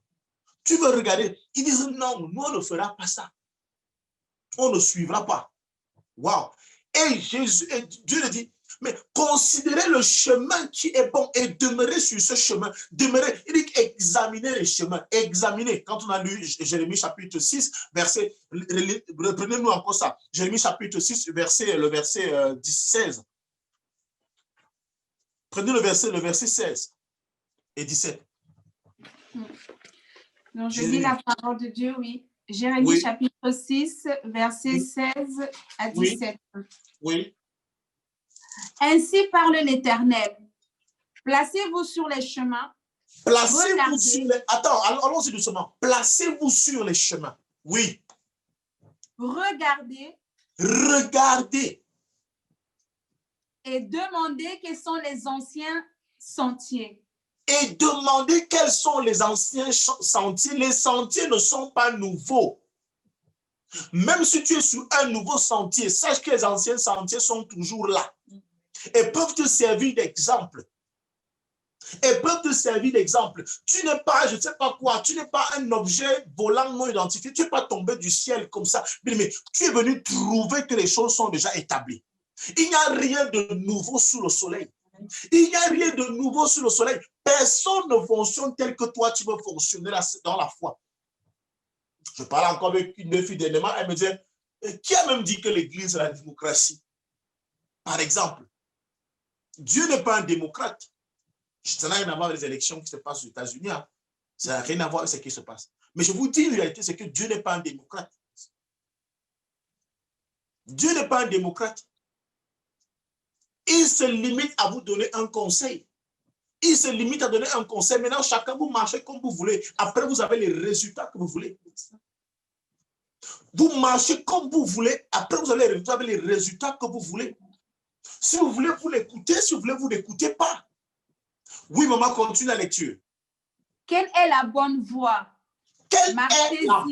Tu veux regarder. Ils disent non, nous, on ne fera pas ça. On ne suivra pas. Waouh! Et Dieu le dit, mais considérez le chemin qui est bon et demeurez sur ce chemin. Demeurez, il dit examinez les chemins. Examinez. Quand on a lu Jérémie chapitre 6, verset, reprenez-nous encore ça. Jérémie chapitre 6, le verset 16. Prenez le verset 16 et 17. Donc, je lis la parole de Dieu, oui. Jérémie chapitre 6, verset 16 à 17. Oui. Ainsi parle l'Éternel. Placez-vous sur les chemins. Placez-vous sur les... Attends, allons-y doucement. Placez-vous sur les chemins. Oui. Regardez. Regardez. Et demandez quels sont les anciens sentiers. Et demandez quels sont les anciens sentiers. Les sentiers ne sont pas nouveaux. Même si tu es sur un nouveau sentier, sache que les anciens sentiers sont toujours là. Et peuvent te servir d'exemple. Tu n'es pas, je ne sais pas quoi, tu n'es pas un objet volant non identifié. Tu n'es pas tombé du ciel comme ça. Mais tu es venu trouver que les choses sont déjà établies. Il n'y a rien de nouveau sous le soleil. Il n'y a rien de nouveau sous le soleil. Personne ne fonctionne tel que toi, tu veux fonctionner dans la foi. Je parlais encore avec une fille dernièrement, elle me disait, qui a même dit que l'Église est la démocratie? Par exemple, Dieu n'est pas un démocrate. Ça n'a rien à voir avec les élections qui se passent aux États-Unis. Hein. Ça n'a rien à voir avec ce qui se passe. Mais je vous dis, la réalité, c'est que Dieu n'est pas un démocrate. Dieu n'est pas un démocrate. Il se limite à vous donner un conseil. Il se limite à donner un conseil. Maintenant, chacun vous marchez comme vous voulez. Après, vous avez les résultats que vous voulez. Vous marchez comme vous voulez. Après, vous avez les résultats que vous voulez. Si vous voulez, vous l'écoutez. Si vous voulez, vous l'écoutez pas. Oui, maman, continue la lecture. Quelle est la bonne voie? Quelle est la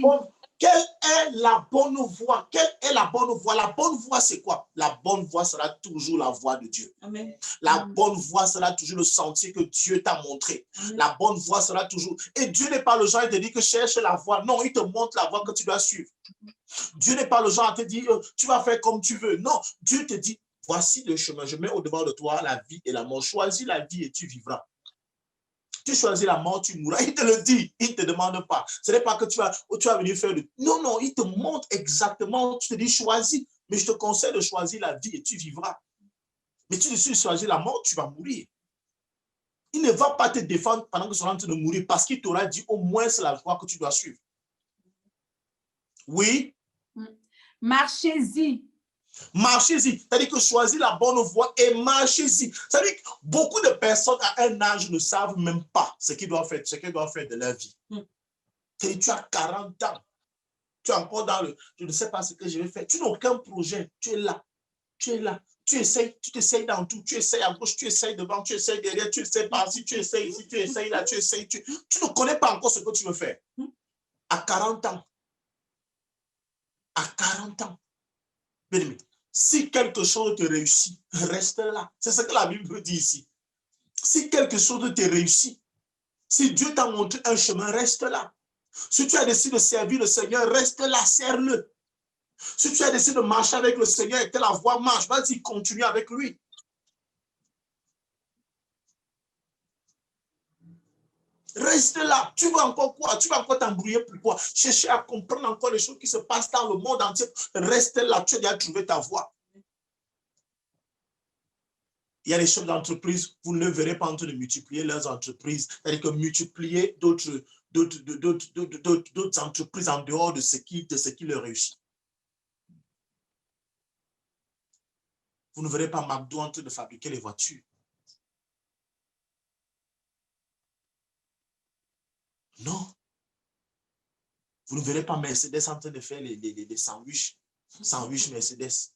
bonne voie? Quelle est la bonne voie? La bonne voie, c'est quoi? La bonne voie sera toujours la voie de Dieu. Amen. La bonne voie sera toujours le sentier que Dieu t'a montré. Amen. La bonne voie sera toujours... Et Dieu n'est pas le genre, il te dit que cherche la voie. Non, il te montre la voie que tu dois suivre. Dieu n'est pas le genre à te dire, tu vas faire comme tu veux. Non, Dieu te dit, voici le chemin. Je mets au-devant de toi la vie et la mort. Choisis la vie et tu vivras. Tu choisis la mort, tu mourras. Il te le dit, il ne te demande pas. Ce n'est pas que tu vas venir faire le... Non, non, il te montre exactement. Tu te dis, choisis. Mais je te conseille de choisir la vie et tu vivras. Mais tu décides de choisir la mort, tu vas mourir. Il ne va pas te défendre pendant que tu es en train de mourir parce qu'il t'aura dit au moins c'est la voie que tu dois suivre. Oui. Marchez-y. Marchez-y. C'est-à-dire que choisis la bonne voie et marchez-y. C'est-à-dire que beaucoup de personnes à un âge ne savent même pas ce qu'ils doivent faire, de leur vie. Tu as 40 ans. Tu es encore dans le je ne sais pas ce que je vais faire. Tu n'as aucun projet. Tu es là. Tu es là. Tu t'essayes dans tout. Tu essayes à gauche, tu essayes devant, tu essayes derrière, tu essayes par-ci, tu essayes ici, tu essayes là, tu essayes. Tu ne connais pas encore ce que tu veux faire. À 40 ans. À 40 ans. Bien aimé, si quelque chose te réussit, reste là. C'est ce que la Bible dit ici. Si quelque chose te réussit, si Dieu t'a montré un chemin, reste là. Si tu as décidé de servir le Seigneur, reste là, serre-le. Si tu as décidé de marcher avec le Seigneur et que la voie marche, vas-y, continue avec lui. Reste là. Tu vas encore quoi? Tu vas encore t'embrouiller pour quoi? Chercher à comprendre encore les choses qui se passent dans le monde entier. Reste là. Tu as déjà trouvé ta voie. Il y a des chefs d'entreprise, vous ne verrez pas en train de multiplier leurs entreprises. C'est-à-dire que multiplier d'autres entreprises en dehors de ce qui leur réussit. Vous ne verrez pas McDo en train de fabriquer les voitures. Non. Vous ne verrez pas Mercedes en train de faire les sandwichs. Sandwich Mercedes.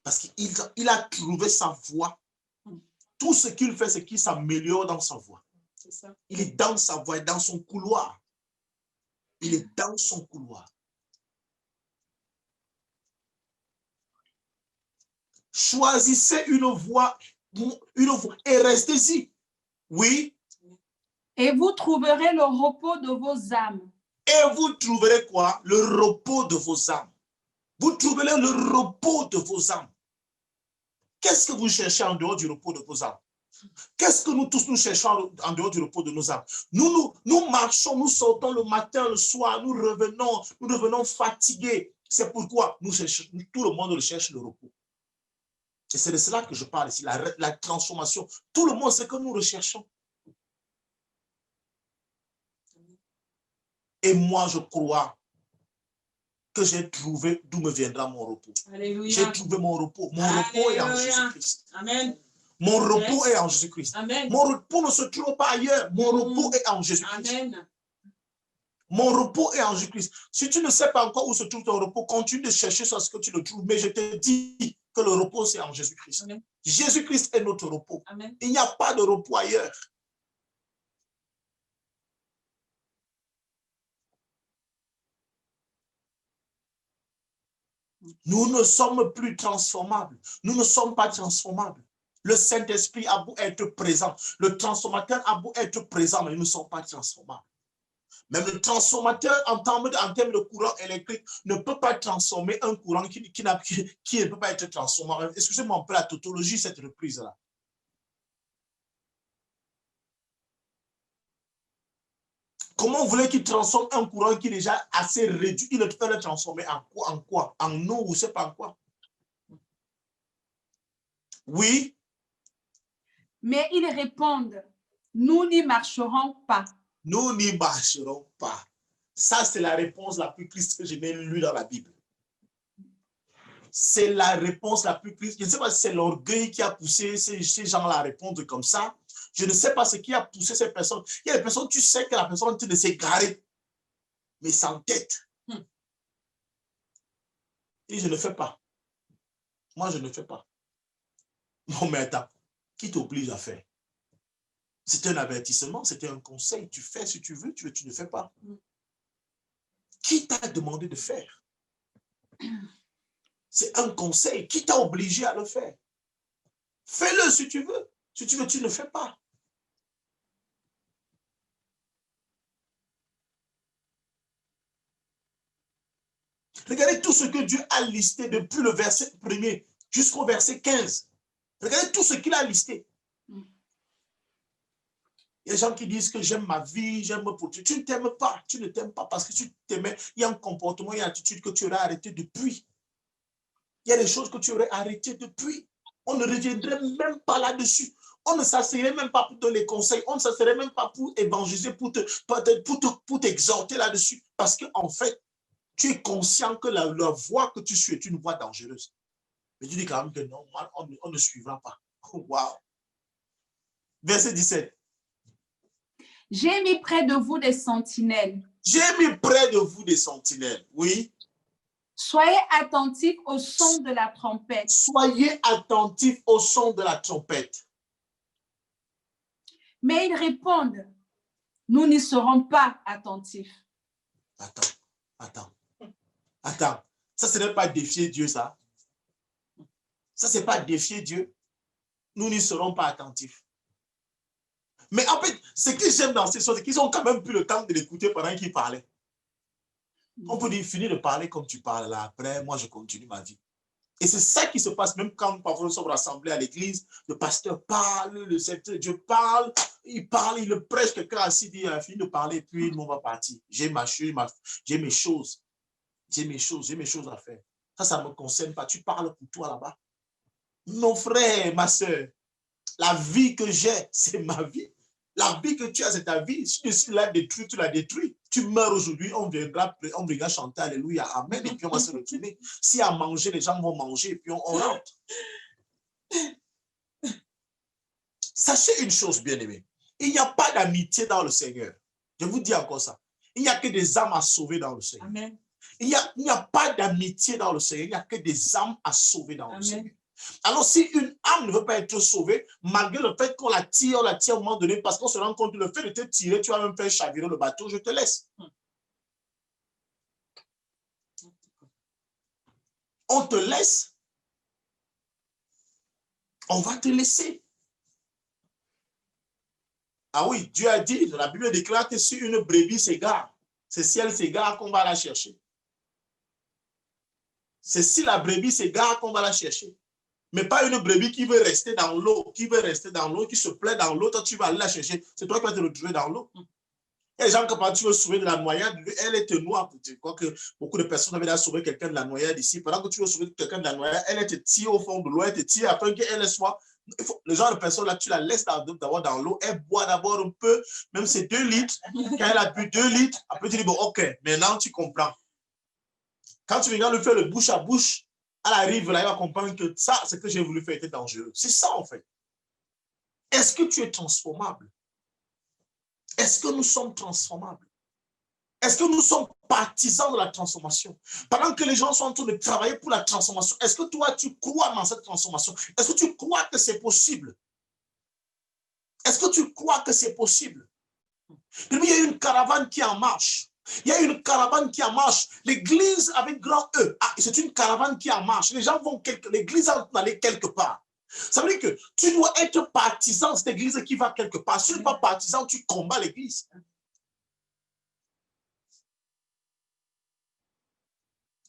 Parce qu'il a trouvé sa voie. Tout ce qu'il fait, c'est qu'il s'améliore dans sa voie. Il est dans sa voie, dans son couloir. Il est dans son couloir. Choisissez une voie et restez-y. Oui. Et vous trouverez le repos de vos âmes. Et vous trouverez quoi? Le repos de vos âmes. Vous trouverez le repos de vos âmes. Qu'est-ce que vous cherchez en dehors du repos de vos âmes? Qu'est-ce que nous tous nous cherchons en dehors du repos de nos âmes? Nous marchons, nous sortons le matin, le soir, nous revenons fatigués. C'est pourquoi nous cherchons, tout le monde recherche le repos. Et c'est de cela que je parle ici, la transformation. Tout le monde, c'est que nous recherchons. Et moi, je crois que j'ai trouvé d'où me viendra mon repos. J'ai trouvé mon repos. Mon repos est en Jésus-Christ. Amen. Mon repos est en Jésus-Christ. Mon repos ne se trouve pas ailleurs. Mon repos est en Jésus-Christ. Amen. Mon repos est en Jésus-Christ. Si tu ne sais pas encore où se trouve ton repos, continue de chercher sur ce que tu le trouves. Mais je te dis que le repos, c'est en Jésus-Christ. Jésus-Christ est notre repos. Amen. Il n'y a pas de repos ailleurs. Nous ne sommes plus transformables. Nous ne sommes pas transformables. Le Saint-Esprit a beau être présent. Le transformateur a beau être présent, mais nous ne sommes pas transformables. Même le transformateur en termes de courant électrique ne peut pas transformer un courant qui ne peut pas être transformé. Excusez-moi un peu la tautologie, cette reprise-là. Comment vous voulez qu'il transforme un courant qui est déjà assez réduit? Il ne peut le transformer en quoi? En quoi? En eau ou je ne sais pas en quoi? Oui. Mais ils répondent, nous n'y marcherons pas. Nous n'y marcherons pas. Ça, c'est la réponse la plus triste que je n'ai lue dans la Bible. C'est la réponse la plus triste. Je ne sais pas si c'est l'orgueil qui a poussé ces gens-là à répondre comme ça. Je ne sais pas ce qui a poussé ces personnes. Il y a des personnes, tu sais que la personne ne s'est garée, mais sans tête. Et je ne fais pas. Moi, je ne fais pas. Non, mais attends, qui t'oblige à faire? C'était un avertissement, c'était un conseil. Tu fais si tu veux, tu ne fais pas. Qui t'a demandé de faire? C'est un conseil. Qui t'a obligé à le faire? Fais-le si tu veux. Si tu veux, tu ne fais pas. Regardez tout ce que Dieu a listé depuis le verset 1er jusqu'au verset 15. Regardez tout ce qu'il a listé. Il y a des gens qui disent que j'aime ma vie, j'aime pour Dieu. Tu ne t'aimes pas, tu ne t'aimes pas parce que si tu t'aimais, il y a un comportement, il y a une attitude que tu aurais arrêté depuis. Il y a des choses que tu aurais arrêtées depuis. On ne reviendrait même pas là-dessus. On ne s'asserait même pas pour te donner les conseils. On ne s'asserait même pas pour évangéliser, pour t'exhorter là-dessus. Parce qu'en fait, tu es conscient que la voie que tu suis est une voie dangereuse. Mais tu dis quand même que non, on ne suivra pas. Wow. Verset 17. J'ai mis près de vous des sentinelles. J'ai mis près de vous des sentinelles. Oui. Soyez attentifs au son de la trompette. Soyez attentifs au son de la trompette. Mais ils répondent, nous n'y serons pas attentifs. Attends. Ça, ce n'est pas défier Dieu, ça. Ça, ce n'est pas défier Dieu. Nous n'y serons pas attentifs. Mais en fait, ce que j'aime dans ces choses, c'est qu'ils ont quand même pris le temps de l'écouter pendant qu'il parlait. On peut dire, finis de parler comme tu parles là. Après, moi, je continue ma vie. Et c'est ça qui se passe, même quand parfois nous sommes rassemblés à l'église, le pasteur parle, le serviteur de Dieu parle, il le prêche, quelqu'un assis dit, il a fini de parler, puis nous on va partir. J'ai mes choses à faire. Ça ne me concerne pas. Tu parles pour toi là-bas. Non, frère, ma soeur, la vie que j'ai, c'est ma vie. La vie que tu as, c'est ta vie. Si tu l'as détruit, tu l'as détruit. Tu meurs aujourd'hui, on viendra chanter Alléluia, Amen, et puis on va se retourner. Si à manger, les gens vont manger, et puis on rentre. Sachez une chose, bien-aimés. Il n'y a pas d'amitié dans le Seigneur. Je vous dis encore ça. Il n'y a que des âmes à sauver dans le Seigneur. Amen. Il n'y a pas d'amitié dans le Seigneur. Il n'y a que des âmes à sauver dans le Seigneur. Alors, si une âme ne veut pas être sauvée, malgré le fait qu'on la tire à un moment donné, parce qu'on se rend compte que le fait de te tirer, tu vas même faire chavirer le bateau, je te laisse. On te laisse. On va te laisser. Ah oui, Dieu a dit, la Bible déclare que si une brebis s'égare, c'est si elle s'égare qu'on va la chercher. C'est si la brebis s'égare qu'on va la chercher. Mais pas une brebis qui veut rester dans l'eau, qui se plaît dans l'eau, toi tu vas aller la chercher. C'est toi qui vas te retrouver dans l'eau. Et les gens, quand tu veux sauver de la noyade, elle est te noie. Je crois que beaucoup de personnes avaient déjà sauvé quelqu'un de la noyade ici. Pendant que tu veux sauver quelqu'un de la noyade, elle te tire au fond de l'eau, elle te tire afin qu'elle soit. Le genre de personne là, tu la laisses d'abord dans l'eau, elle boit d'abord un peu, même c'est 2 litres. Quand elle a bu 2 litres, après tu dis, bon, ok, maintenant tu comprends. Quand tu viens de faire le bouche à bouche, elle arrive là, elle va comprendre que ça, ce que j'ai voulu faire était dangereux. C'est ça, en fait. Est-ce que tu es transformable? Est-ce que nous sommes transformables? Est-ce que nous sommes partisans de la transformation? Pendant que les gens sont en train de travailler pour la transformation, est-ce que toi, tu crois dans cette transformation? Est-ce que tu crois que c'est possible? Est-ce que tu crois que c'est possible? Il y a une caravane qui est en marche. Il y a une caravane qui est en marche. L'église avec grand E, c'est une caravane qui est en marche. Les gens vont l'église va aller quelque part. Ça veut dire que tu dois être partisan de cette église qui va quelque part. Si tu n'es pas partisan, tu combats l'église.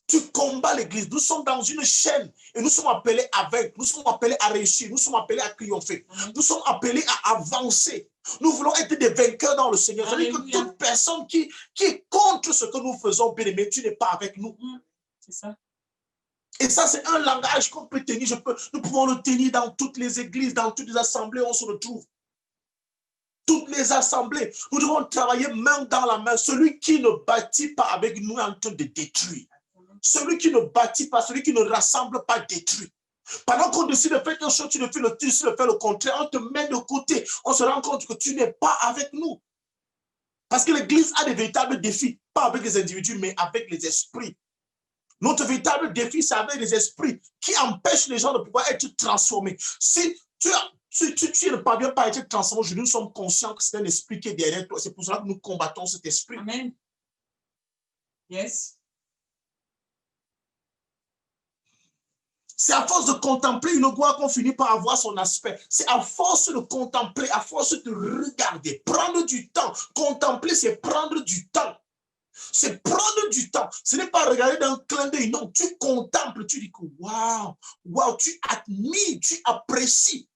Tu combats l'église. Nous sommes dans une chaîne et nous sommes appelés à vaincre. Nous sommes appelés à réussir. Nous sommes appelés à triompher. Nous sommes appelés à avancer. Nous voulons être des vainqueurs dans le Seigneur. Ça veut dire que toute personne qui est contre ce que nous faisons, bien aimé, tu n'es pas avec nous. C'est ça. Et ça, c'est un langage qu'on peut tenir. Nous pouvons le tenir dans toutes les églises, dans toutes les assemblées où on se retrouve. Toutes les assemblées. Nous devons travailler main dans la main. Celui qui ne bâtit pas avec nous est en train de détruire. Celui qui ne bâtit pas, celui qui ne rassemble pas, détruit. Pendant qu'on décide de faire quelque chose, tu décides de faire le contraire, on te met de côté. On se rend compte que tu n'es pas avec nous. Parce que l'Église a des véritables défis, pas avec les individus, mais avec les esprits. Notre véritable défi, c'est avec les esprits qui empêchent les gens de pouvoir être transformés. Si tu ne parviens pas à être transformé, aujourd'hui, nous sommes conscients que c'est un esprit qui est derrière toi. C'est pour cela que nous combattons cet esprit. Amen. Yes. C'est à force de contempler une gloire qu'on finit par avoir son aspect. C'est à force de contempler, à force de regarder, prendre du temps. Contempler, c'est prendre du temps. C'est prendre du temps. Ce n'est pas regarder d'un clin d'œil. Non, tu contemples, tu dis que waouh, waouh, tu admires, tu apprécies.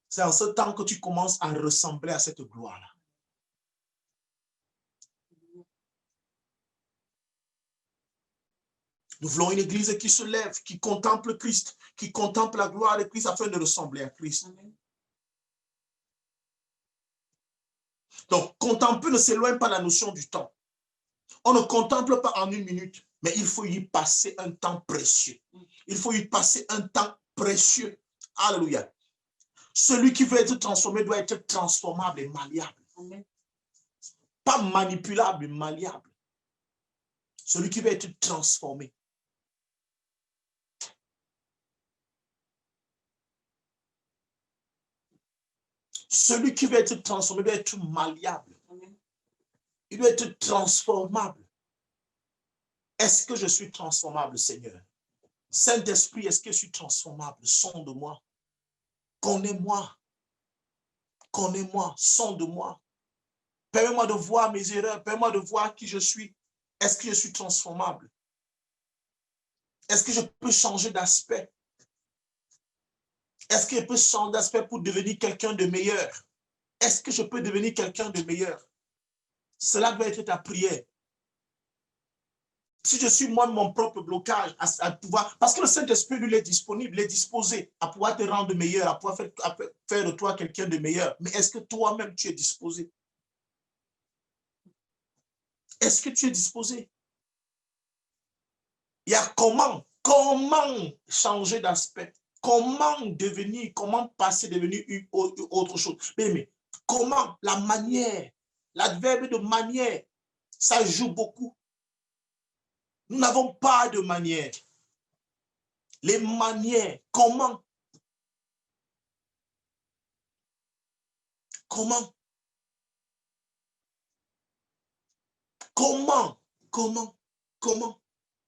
C'est en ce temps que tu commences à ressembler à cette gloire-là. Nous voulons une église qui se lève, qui contemple Christ, qui contemple la gloire de Christ afin de ressembler à Christ. Amen. Donc, contempler ne s'éloigne pas de la notion du temps. On ne contemple pas en une minute, mais il faut y passer un temps précieux. Il faut y passer un temps précieux. Alléluia. Celui qui veut être transformé doit être transformable et malléable. Amen. Pas manipulable, mais malléable. Celui qui veut être transformé. Celui qui veut être transformé doit être malléable. Amen. Il doit être transformable. Est-ce que je suis transformable, Seigneur? Saint-Esprit, est-ce que je suis transformable? Sonde-moi. Connais-moi. Connais-moi. Sonde-moi. Permets-moi de voir mes erreurs. Permets-moi de voir qui je suis. Est-ce que je suis transformable? Est-ce que je peux changer d'aspect? Est-ce que je peux changer d'aspect pour devenir quelqu'un de meilleur? Est-ce que je peux devenir quelqu'un de meilleur? Cela doit être ta prière. Si je suis moi mon propre blocage à pouvoir, parce que le Saint-Esprit, lui, il est disponible, il est disposé à pouvoir te rendre meilleur, à pouvoir faire de toi quelqu'un de meilleur. Mais est-ce que toi-même, tu es disposé? Est-ce que tu es disposé? Il y a comment changer d'aspect? Comment devenir, comment passer, devenir une autre chose? Mais comment? La manière, l'adverbe de manière, ça joue beaucoup. Nous n'avons pas de manière. Les manières, comment? Comment? Comment? Comment? Comment?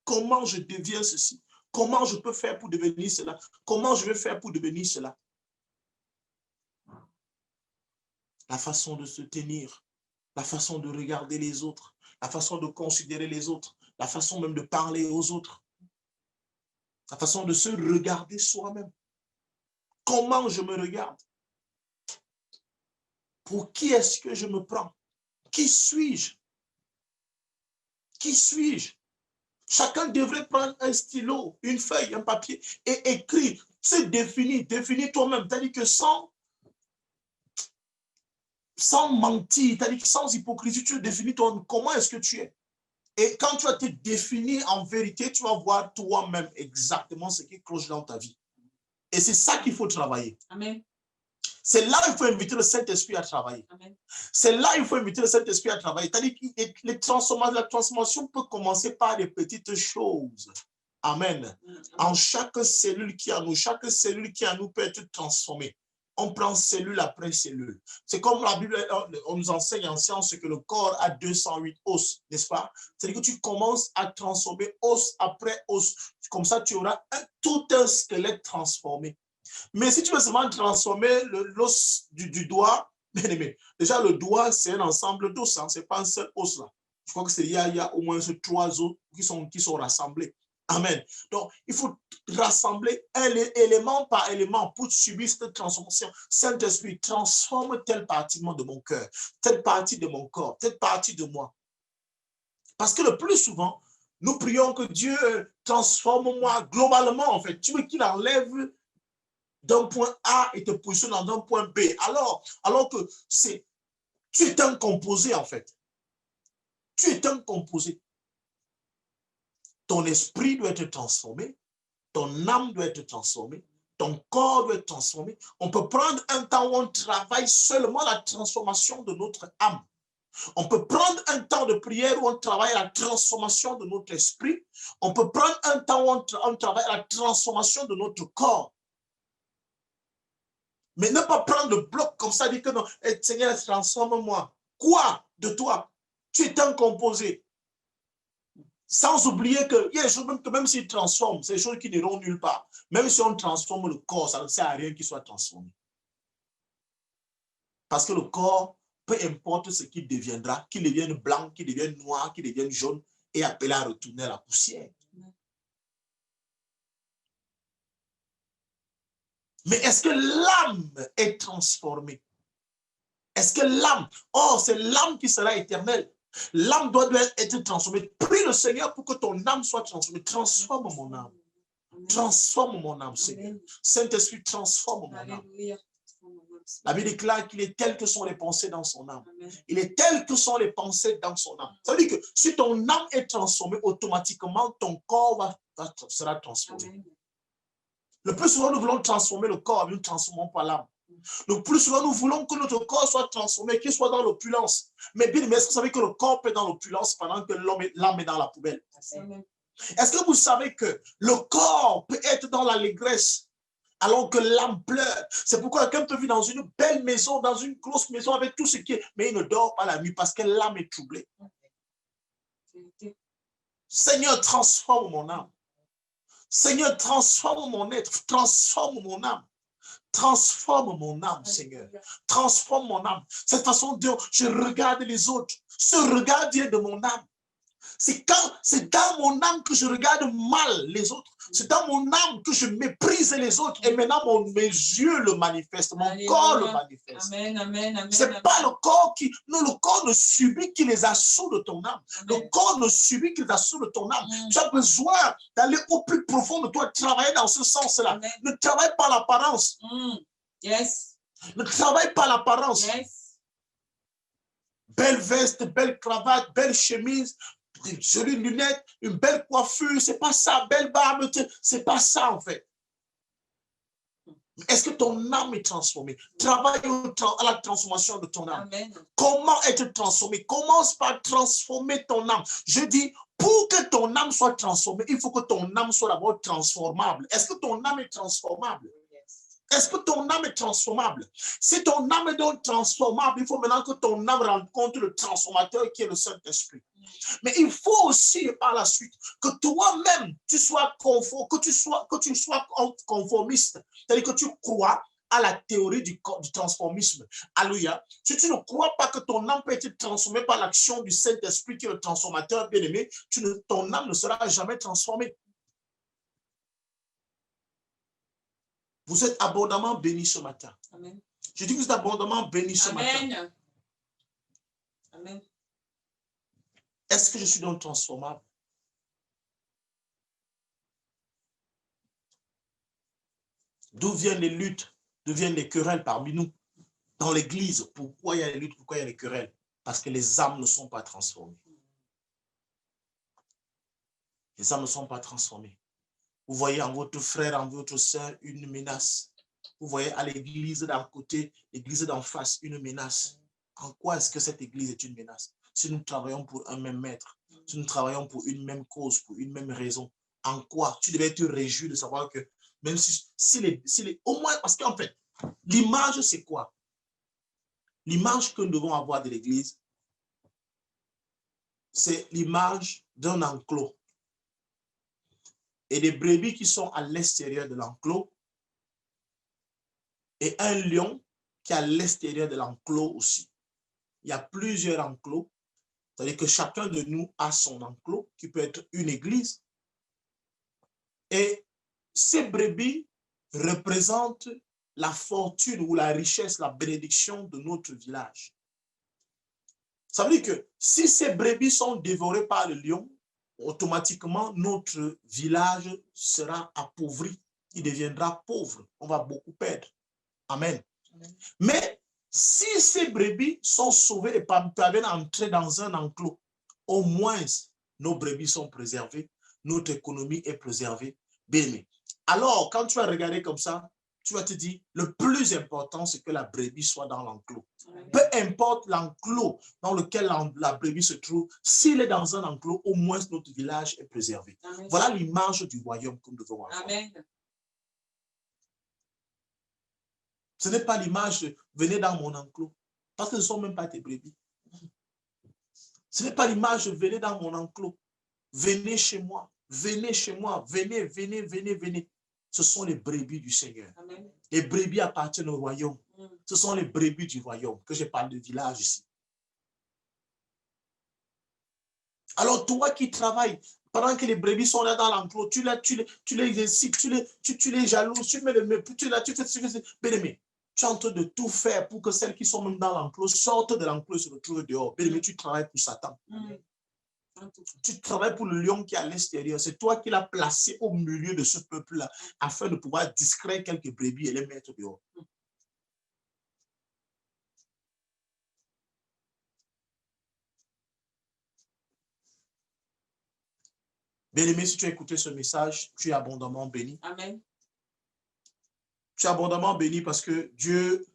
Comment je deviens ceci? Comment je peux faire pour devenir cela? Comment je vais faire pour devenir cela? La façon de se tenir, la façon de regarder les autres, la façon de considérer les autres, la façon même de parler aux autres, la façon de se regarder soi-même. Comment je me regarde? Pour qui est-ce que je me prends? Qui suis-je? Qui suis-je? Chacun devrait prendre un stylo, une feuille, un papier et écrire, se définir toi-même. C'est-à-dire que sans mentir, c'est-à-dire que sans hypocrisie, tu définis toi-même comment est-ce que tu es. Et quand tu vas te définir en vérité, tu vas voir toi-même exactement ce qui cloche dans ta vie. Et c'est ça qu'il faut travailler. Amen. C'est là qu'il faut inviter le Saint-Esprit à travailler. C'est là qu'il faut inviter le Saint-Esprit à travailler. C'est-à-dire que la transformation peut commencer par des petites choses. Amen. En chaque cellule qui est en nous, chaque cellule qui est en nous peut être transformée. On prend cellule après cellule. C'est comme la Bible, on nous enseigne en science que le corps a 208 os, n'est-ce pas? C'est-à-dire que tu commences à transformer os après os. Comme ça, tu auras tout un squelette transformé. Mais si tu veux seulement transformer l'os du doigt, bien aimé, déjà le doigt, c'est un ensemble d'os, hein, ce n'est pas un seul os là. Je crois qu'il y a au moins 3 os qui sont rassemblés. Amen. Donc, il faut rassembler élément par élément pour subir cette transformation. Saint-Esprit, transforme telle partie de mon cœur, telle partie de mon corps, telle partie de moi. Parce que le plus souvent, nous prions que Dieu transforme-moi globalement, en fait. Tu veux qu'il enlève d'un point A et te positionne dans un point B. Alors que tu es un composé, en fait. Tu es un composé. Ton esprit doit être transformé, ton âme doit être transformée, ton corps doit être transformé. On peut prendre un temps où on travaille seulement la transformation de notre âme. On peut prendre un temps de prière où on travaille la transformation de notre esprit. On peut prendre un temps où on travaille la transformation de notre corps. Mais ne pas prendre le bloc comme ça, dire que non, Seigneur, transforme-moi. Quoi de toi? Tu es un composé. Sans oublier qu'il y a des choses que même s'ils transforment, c'est des choses qui n'iront nulle part. Même si on transforme le corps, ça ne sert à rien qu'il soit transformé. Parce que le corps, peu importe ce qu'il deviendra, qu'il devienne blanc, qu'il devienne noir, qu'il devienne jaune, est appelé à retourner à la poussière. Mais est-ce que l'âme est transformée? Est-ce que l'âme, c'est l'âme qui sera éternelle. L'âme doit être transformée. Prie le Seigneur pour que ton âme soit transformée. Transforme mon âme. Transforme mon âme, Seigneur. Saint-Esprit, transforme mon âme. La Bible déclare qu'il est tel que sont les pensées dans son âme. Il est tel que sont les pensées dans son âme. Ça veut dire que si ton âme est transformée, automatiquement, ton corps sera transformé. Le plus souvent, nous voulons transformer le corps, mais nous ne transformons pas l'âme. Le plus souvent, nous voulons que notre corps soit transformé, qu'il soit dans l'opulence. Mais bien, est-ce que vous savez que le corps peut être dans l'opulence pendant que l'âme est dans la poubelle? Est-ce que vous savez que le corps peut être dans l'allégresse alors que l'âme pleure? C'est pourquoi quelqu'un peut vivre dans une belle maison, dans une grosse maison avec tout ce qui est, mais il ne dort pas la nuit parce que l'âme est troublée. Seigneur, transforme mon âme. Seigneur, transforme mon être, transforme mon âme. Transforme mon âme, Seigneur. Transforme mon âme. Cette façon dont je regarde les autres, ce regard vient de mon âme. C'est dans mon âme que je regarde mal les autres. C'est dans mon âme que je méprise les autres. Et maintenant, mes yeux le manifestent. Mon corps le manifeste. Amen, amen, amen. C'est pas le corps qui... Non, le corps ne subit que les assauts de ton âme. Amen. Le corps ne subit que les assauts de ton âme. Tu as besoin d'aller au plus profond de toi, travailler dans ce sens-là. Ne travaille pas l'apparence. Yes. Ne travaille pas l'apparence. Yes. Belle veste, belle cravate, belle chemise, jolies lunettes, une belle coiffure, c'est pas ça, belle barbe, c'est pas ça en fait. Est-ce que ton âme est transformée? Travaille à la transformation de ton âme. Amen. Comment être transformé? Commence par transformer ton âme. Je dis, pour que ton âme soit transformée, il faut que ton âme soit d'abord transformable. Est-ce que ton âme est transformable? Est-ce que ton âme est transformable? Si ton âme est donc transformable, il faut maintenant que ton âme rencontre le transformateur qui est le Saint-Esprit. Mais il faut aussi, par la suite, que toi-même, tu sois conformiste. C'est-à-dire que tu crois à la théorie du transformisme. Alléluia. Si tu ne crois pas que ton âme peut être transformée par l'action du Saint-Esprit qui est le transformateur bien-aimé, ton âme ne sera jamais transformée. Vous êtes abondamment bénis ce matin. Amen. Je dis que vous êtes abondamment bénis ce matin. Amen. Amen. Est-ce que je suis donc transformable? D'où viennent les luttes? D'où viennent les querelles parmi nous? Dans l'église, pourquoi il y a les luttes? Pourquoi il y a les querelles? Parce que les âmes ne sont pas transformées. Les âmes ne sont pas transformées. Vous voyez en votre frère, en votre soeur, une menace. Vous voyez à l'église d'à côté, l'église d'en face, une menace. En quoi est-ce que cette église est une menace? Si nous travaillons pour un même maître, si nous travaillons pour une même cause, pour une même raison, en quoi? Tu devais te réjouir de savoir que même au moins, parce qu'en fait, l'image c'est quoi? L'image que nous devons avoir de l'église, c'est l'image d'un enclos. Et des brebis qui sont à l'extérieur de l'enclos et un lion qui est à l'extérieur de l'enclos aussi. Il y a plusieurs enclos, c'est-à-dire que chacun de nous a son enclos qui peut être une église. Et ces brebis représentent la fortune ou la richesse, la bénédiction de notre village. Ça veut dire que si ces brebis sont dévorées par le lion, automatiquement, notre village sera appauvri. Il deviendra pauvre. On va beaucoup perdre. Amen. Amen. Mais si ces brebis sont sauvées et parviennent à entrer dans un enclos, au moins, nos brebis sont préservées, notre économie est préservée. Bien. Alors, quand tu vas regarder comme ça, tu vas te dire, le plus important, c'est que la brebis soit dans l'enclos. Peu importe l'enclos dans lequel la brebis se trouve, s'il est dans un enclos, au moins notre village est préservé. Amen. Voilà l'image du royaume que nous devons avoir. Amen. Ce n'est pas l'image de « venez dans mon enclos », parce que ce ne sont même pas tes brebis. Ce n'est pas l'image de « venez dans mon enclos », venez chez moi, venez, venez, venez, venez. Ce sont les brebis du Seigneur. Amen. Les brebis appartiennent au royaume. Ce sont les brebis du royaume, que je parle de village ici. Alors toi qui travailles, pendant que les brebis sont là dans l'enclos, tu les excites, tu les jalouses, tu mets le tu fais bien aimé. Tu es en train de tout faire pour que celles qui sont même dans l'enclos sortent de l'enclos et se retrouvent dehors. Bien-aimé, tu travailles pour Satan. Tu travailles pour le lion qui est à l'extérieur. C'est toi qui l'as placé au milieu de ce peuple-là afin de pouvoir distraire quelques brebis et les mettre dehors. Bien-aimé, si tu as écouté ce message, tu es abondamment béni. Amen. Tu es abondamment béni parce que Dieu,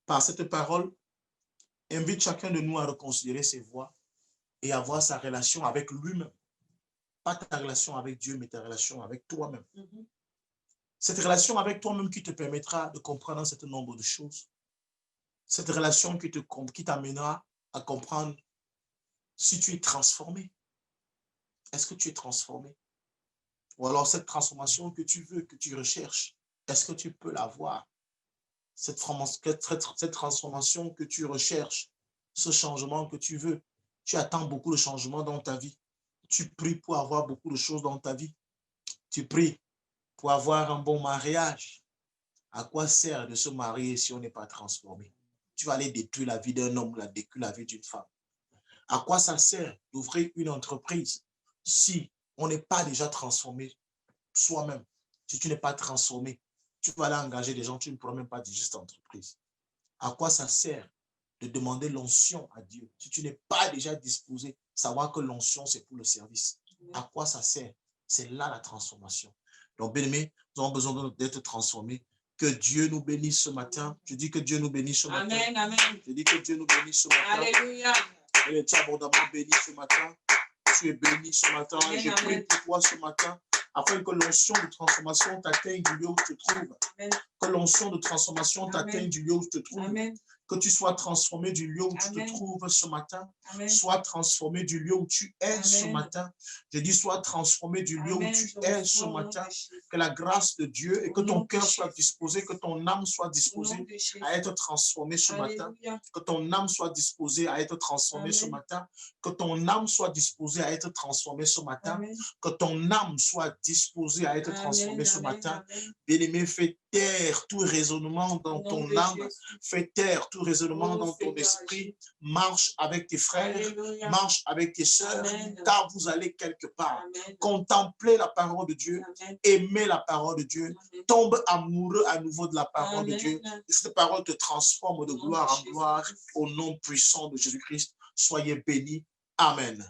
par cette parole, invite chacun de nous à reconsidérer ses voies et avoir sa relation avec lui-même. Pas ta relation avec Dieu, mais ta relation avec toi-même. Cette relation avec toi-même qui te permettra de comprendre un certain nombre de choses. Cette relation qui t'amènera à comprendre si tu es transformé. Est-ce que tu es transformé? Ou alors cette transformation que tu veux, que tu recherches, est-ce que tu peux l'avoir? Cette transformation que tu recherches, ce changement que tu veux, tu attends beaucoup de changements dans ta vie. Tu pries pour avoir beaucoup de choses dans ta vie. Tu pries pour avoir un bon mariage. À quoi sert de se marier si on n'est pas transformé? Tu vas aller détruire la vie d'un homme, détruire la vie d'une femme. À quoi ça sert d'ouvrir une entreprise si on n'est pas déjà transformé soi-même? Si tu n'es pas transformé, tu vas aller engager des gens, tu ne pourras même pas diriger cette entreprise. À quoi ça sert de demander l'onction à Dieu si tu n'es pas déjà disposé, savoir que l'onction c'est pour le service? À quoi ça sert? C'est là la transformation. Donc, bien-aimés, nous avons besoin d'être transformés. Que Dieu nous bénisse ce matin. Je dis que Dieu nous bénisse ce matin. Amen, amen. Je dis que Dieu nous bénisse ce matin. Alléluia. Tu es abondamment béni ce matin. Tu es béni ce matin. Amen, Je prie amen. pour toi ce matin afin que l'onction de transformation t'atteigne du lieu où tu te trouves. Amen. Que l'onction de transformation t'atteigne Amen. du lieu où tu te trouves. Amen. Que tu sois transformé du lieu où tu Amen. te trouves ce matin. Amen. Sois transformé du lieu où tu es ce Amen. matin. Je dis, sois transformé du lieu où Amen. tu Je es ce reçois au nom matin. de Jésus. Que la grâce de Dieu et que Au nom ton de cœur soit Jésus. disposé, que ton âme soit Au nom disposée de Jésus. à être transformée ce matin. Alléluia. Que ton âme soit disposée à être transformée ce Amen. matin. Que ton âme soit disposée à être transformée ce matin. Amen. Que ton âme soit disposée à être transformée Amen. ce Amen. matin. Amen. Bien-aimé, fais taire tout raisonnement dans Au nom ton de âme. Jésus. Fais taire tout raisonnement Oh, dans ton Seigneur esprit. Marche avec tes frères. Alléluia. Marche avec tes sœurs. Amen. Car vous allez quelque part. Amen. Contemplez la parole de Dieu. Amen. Aimez la parole de Dieu. Amen. Tombe amoureux à nouveau de la parole de Amen. Dieu. Et cette parole te transforme de Au nom gloire de en gloire Jésus-Christ. au nom puissant de Jésus-Christ. Soyez bénis. Amen.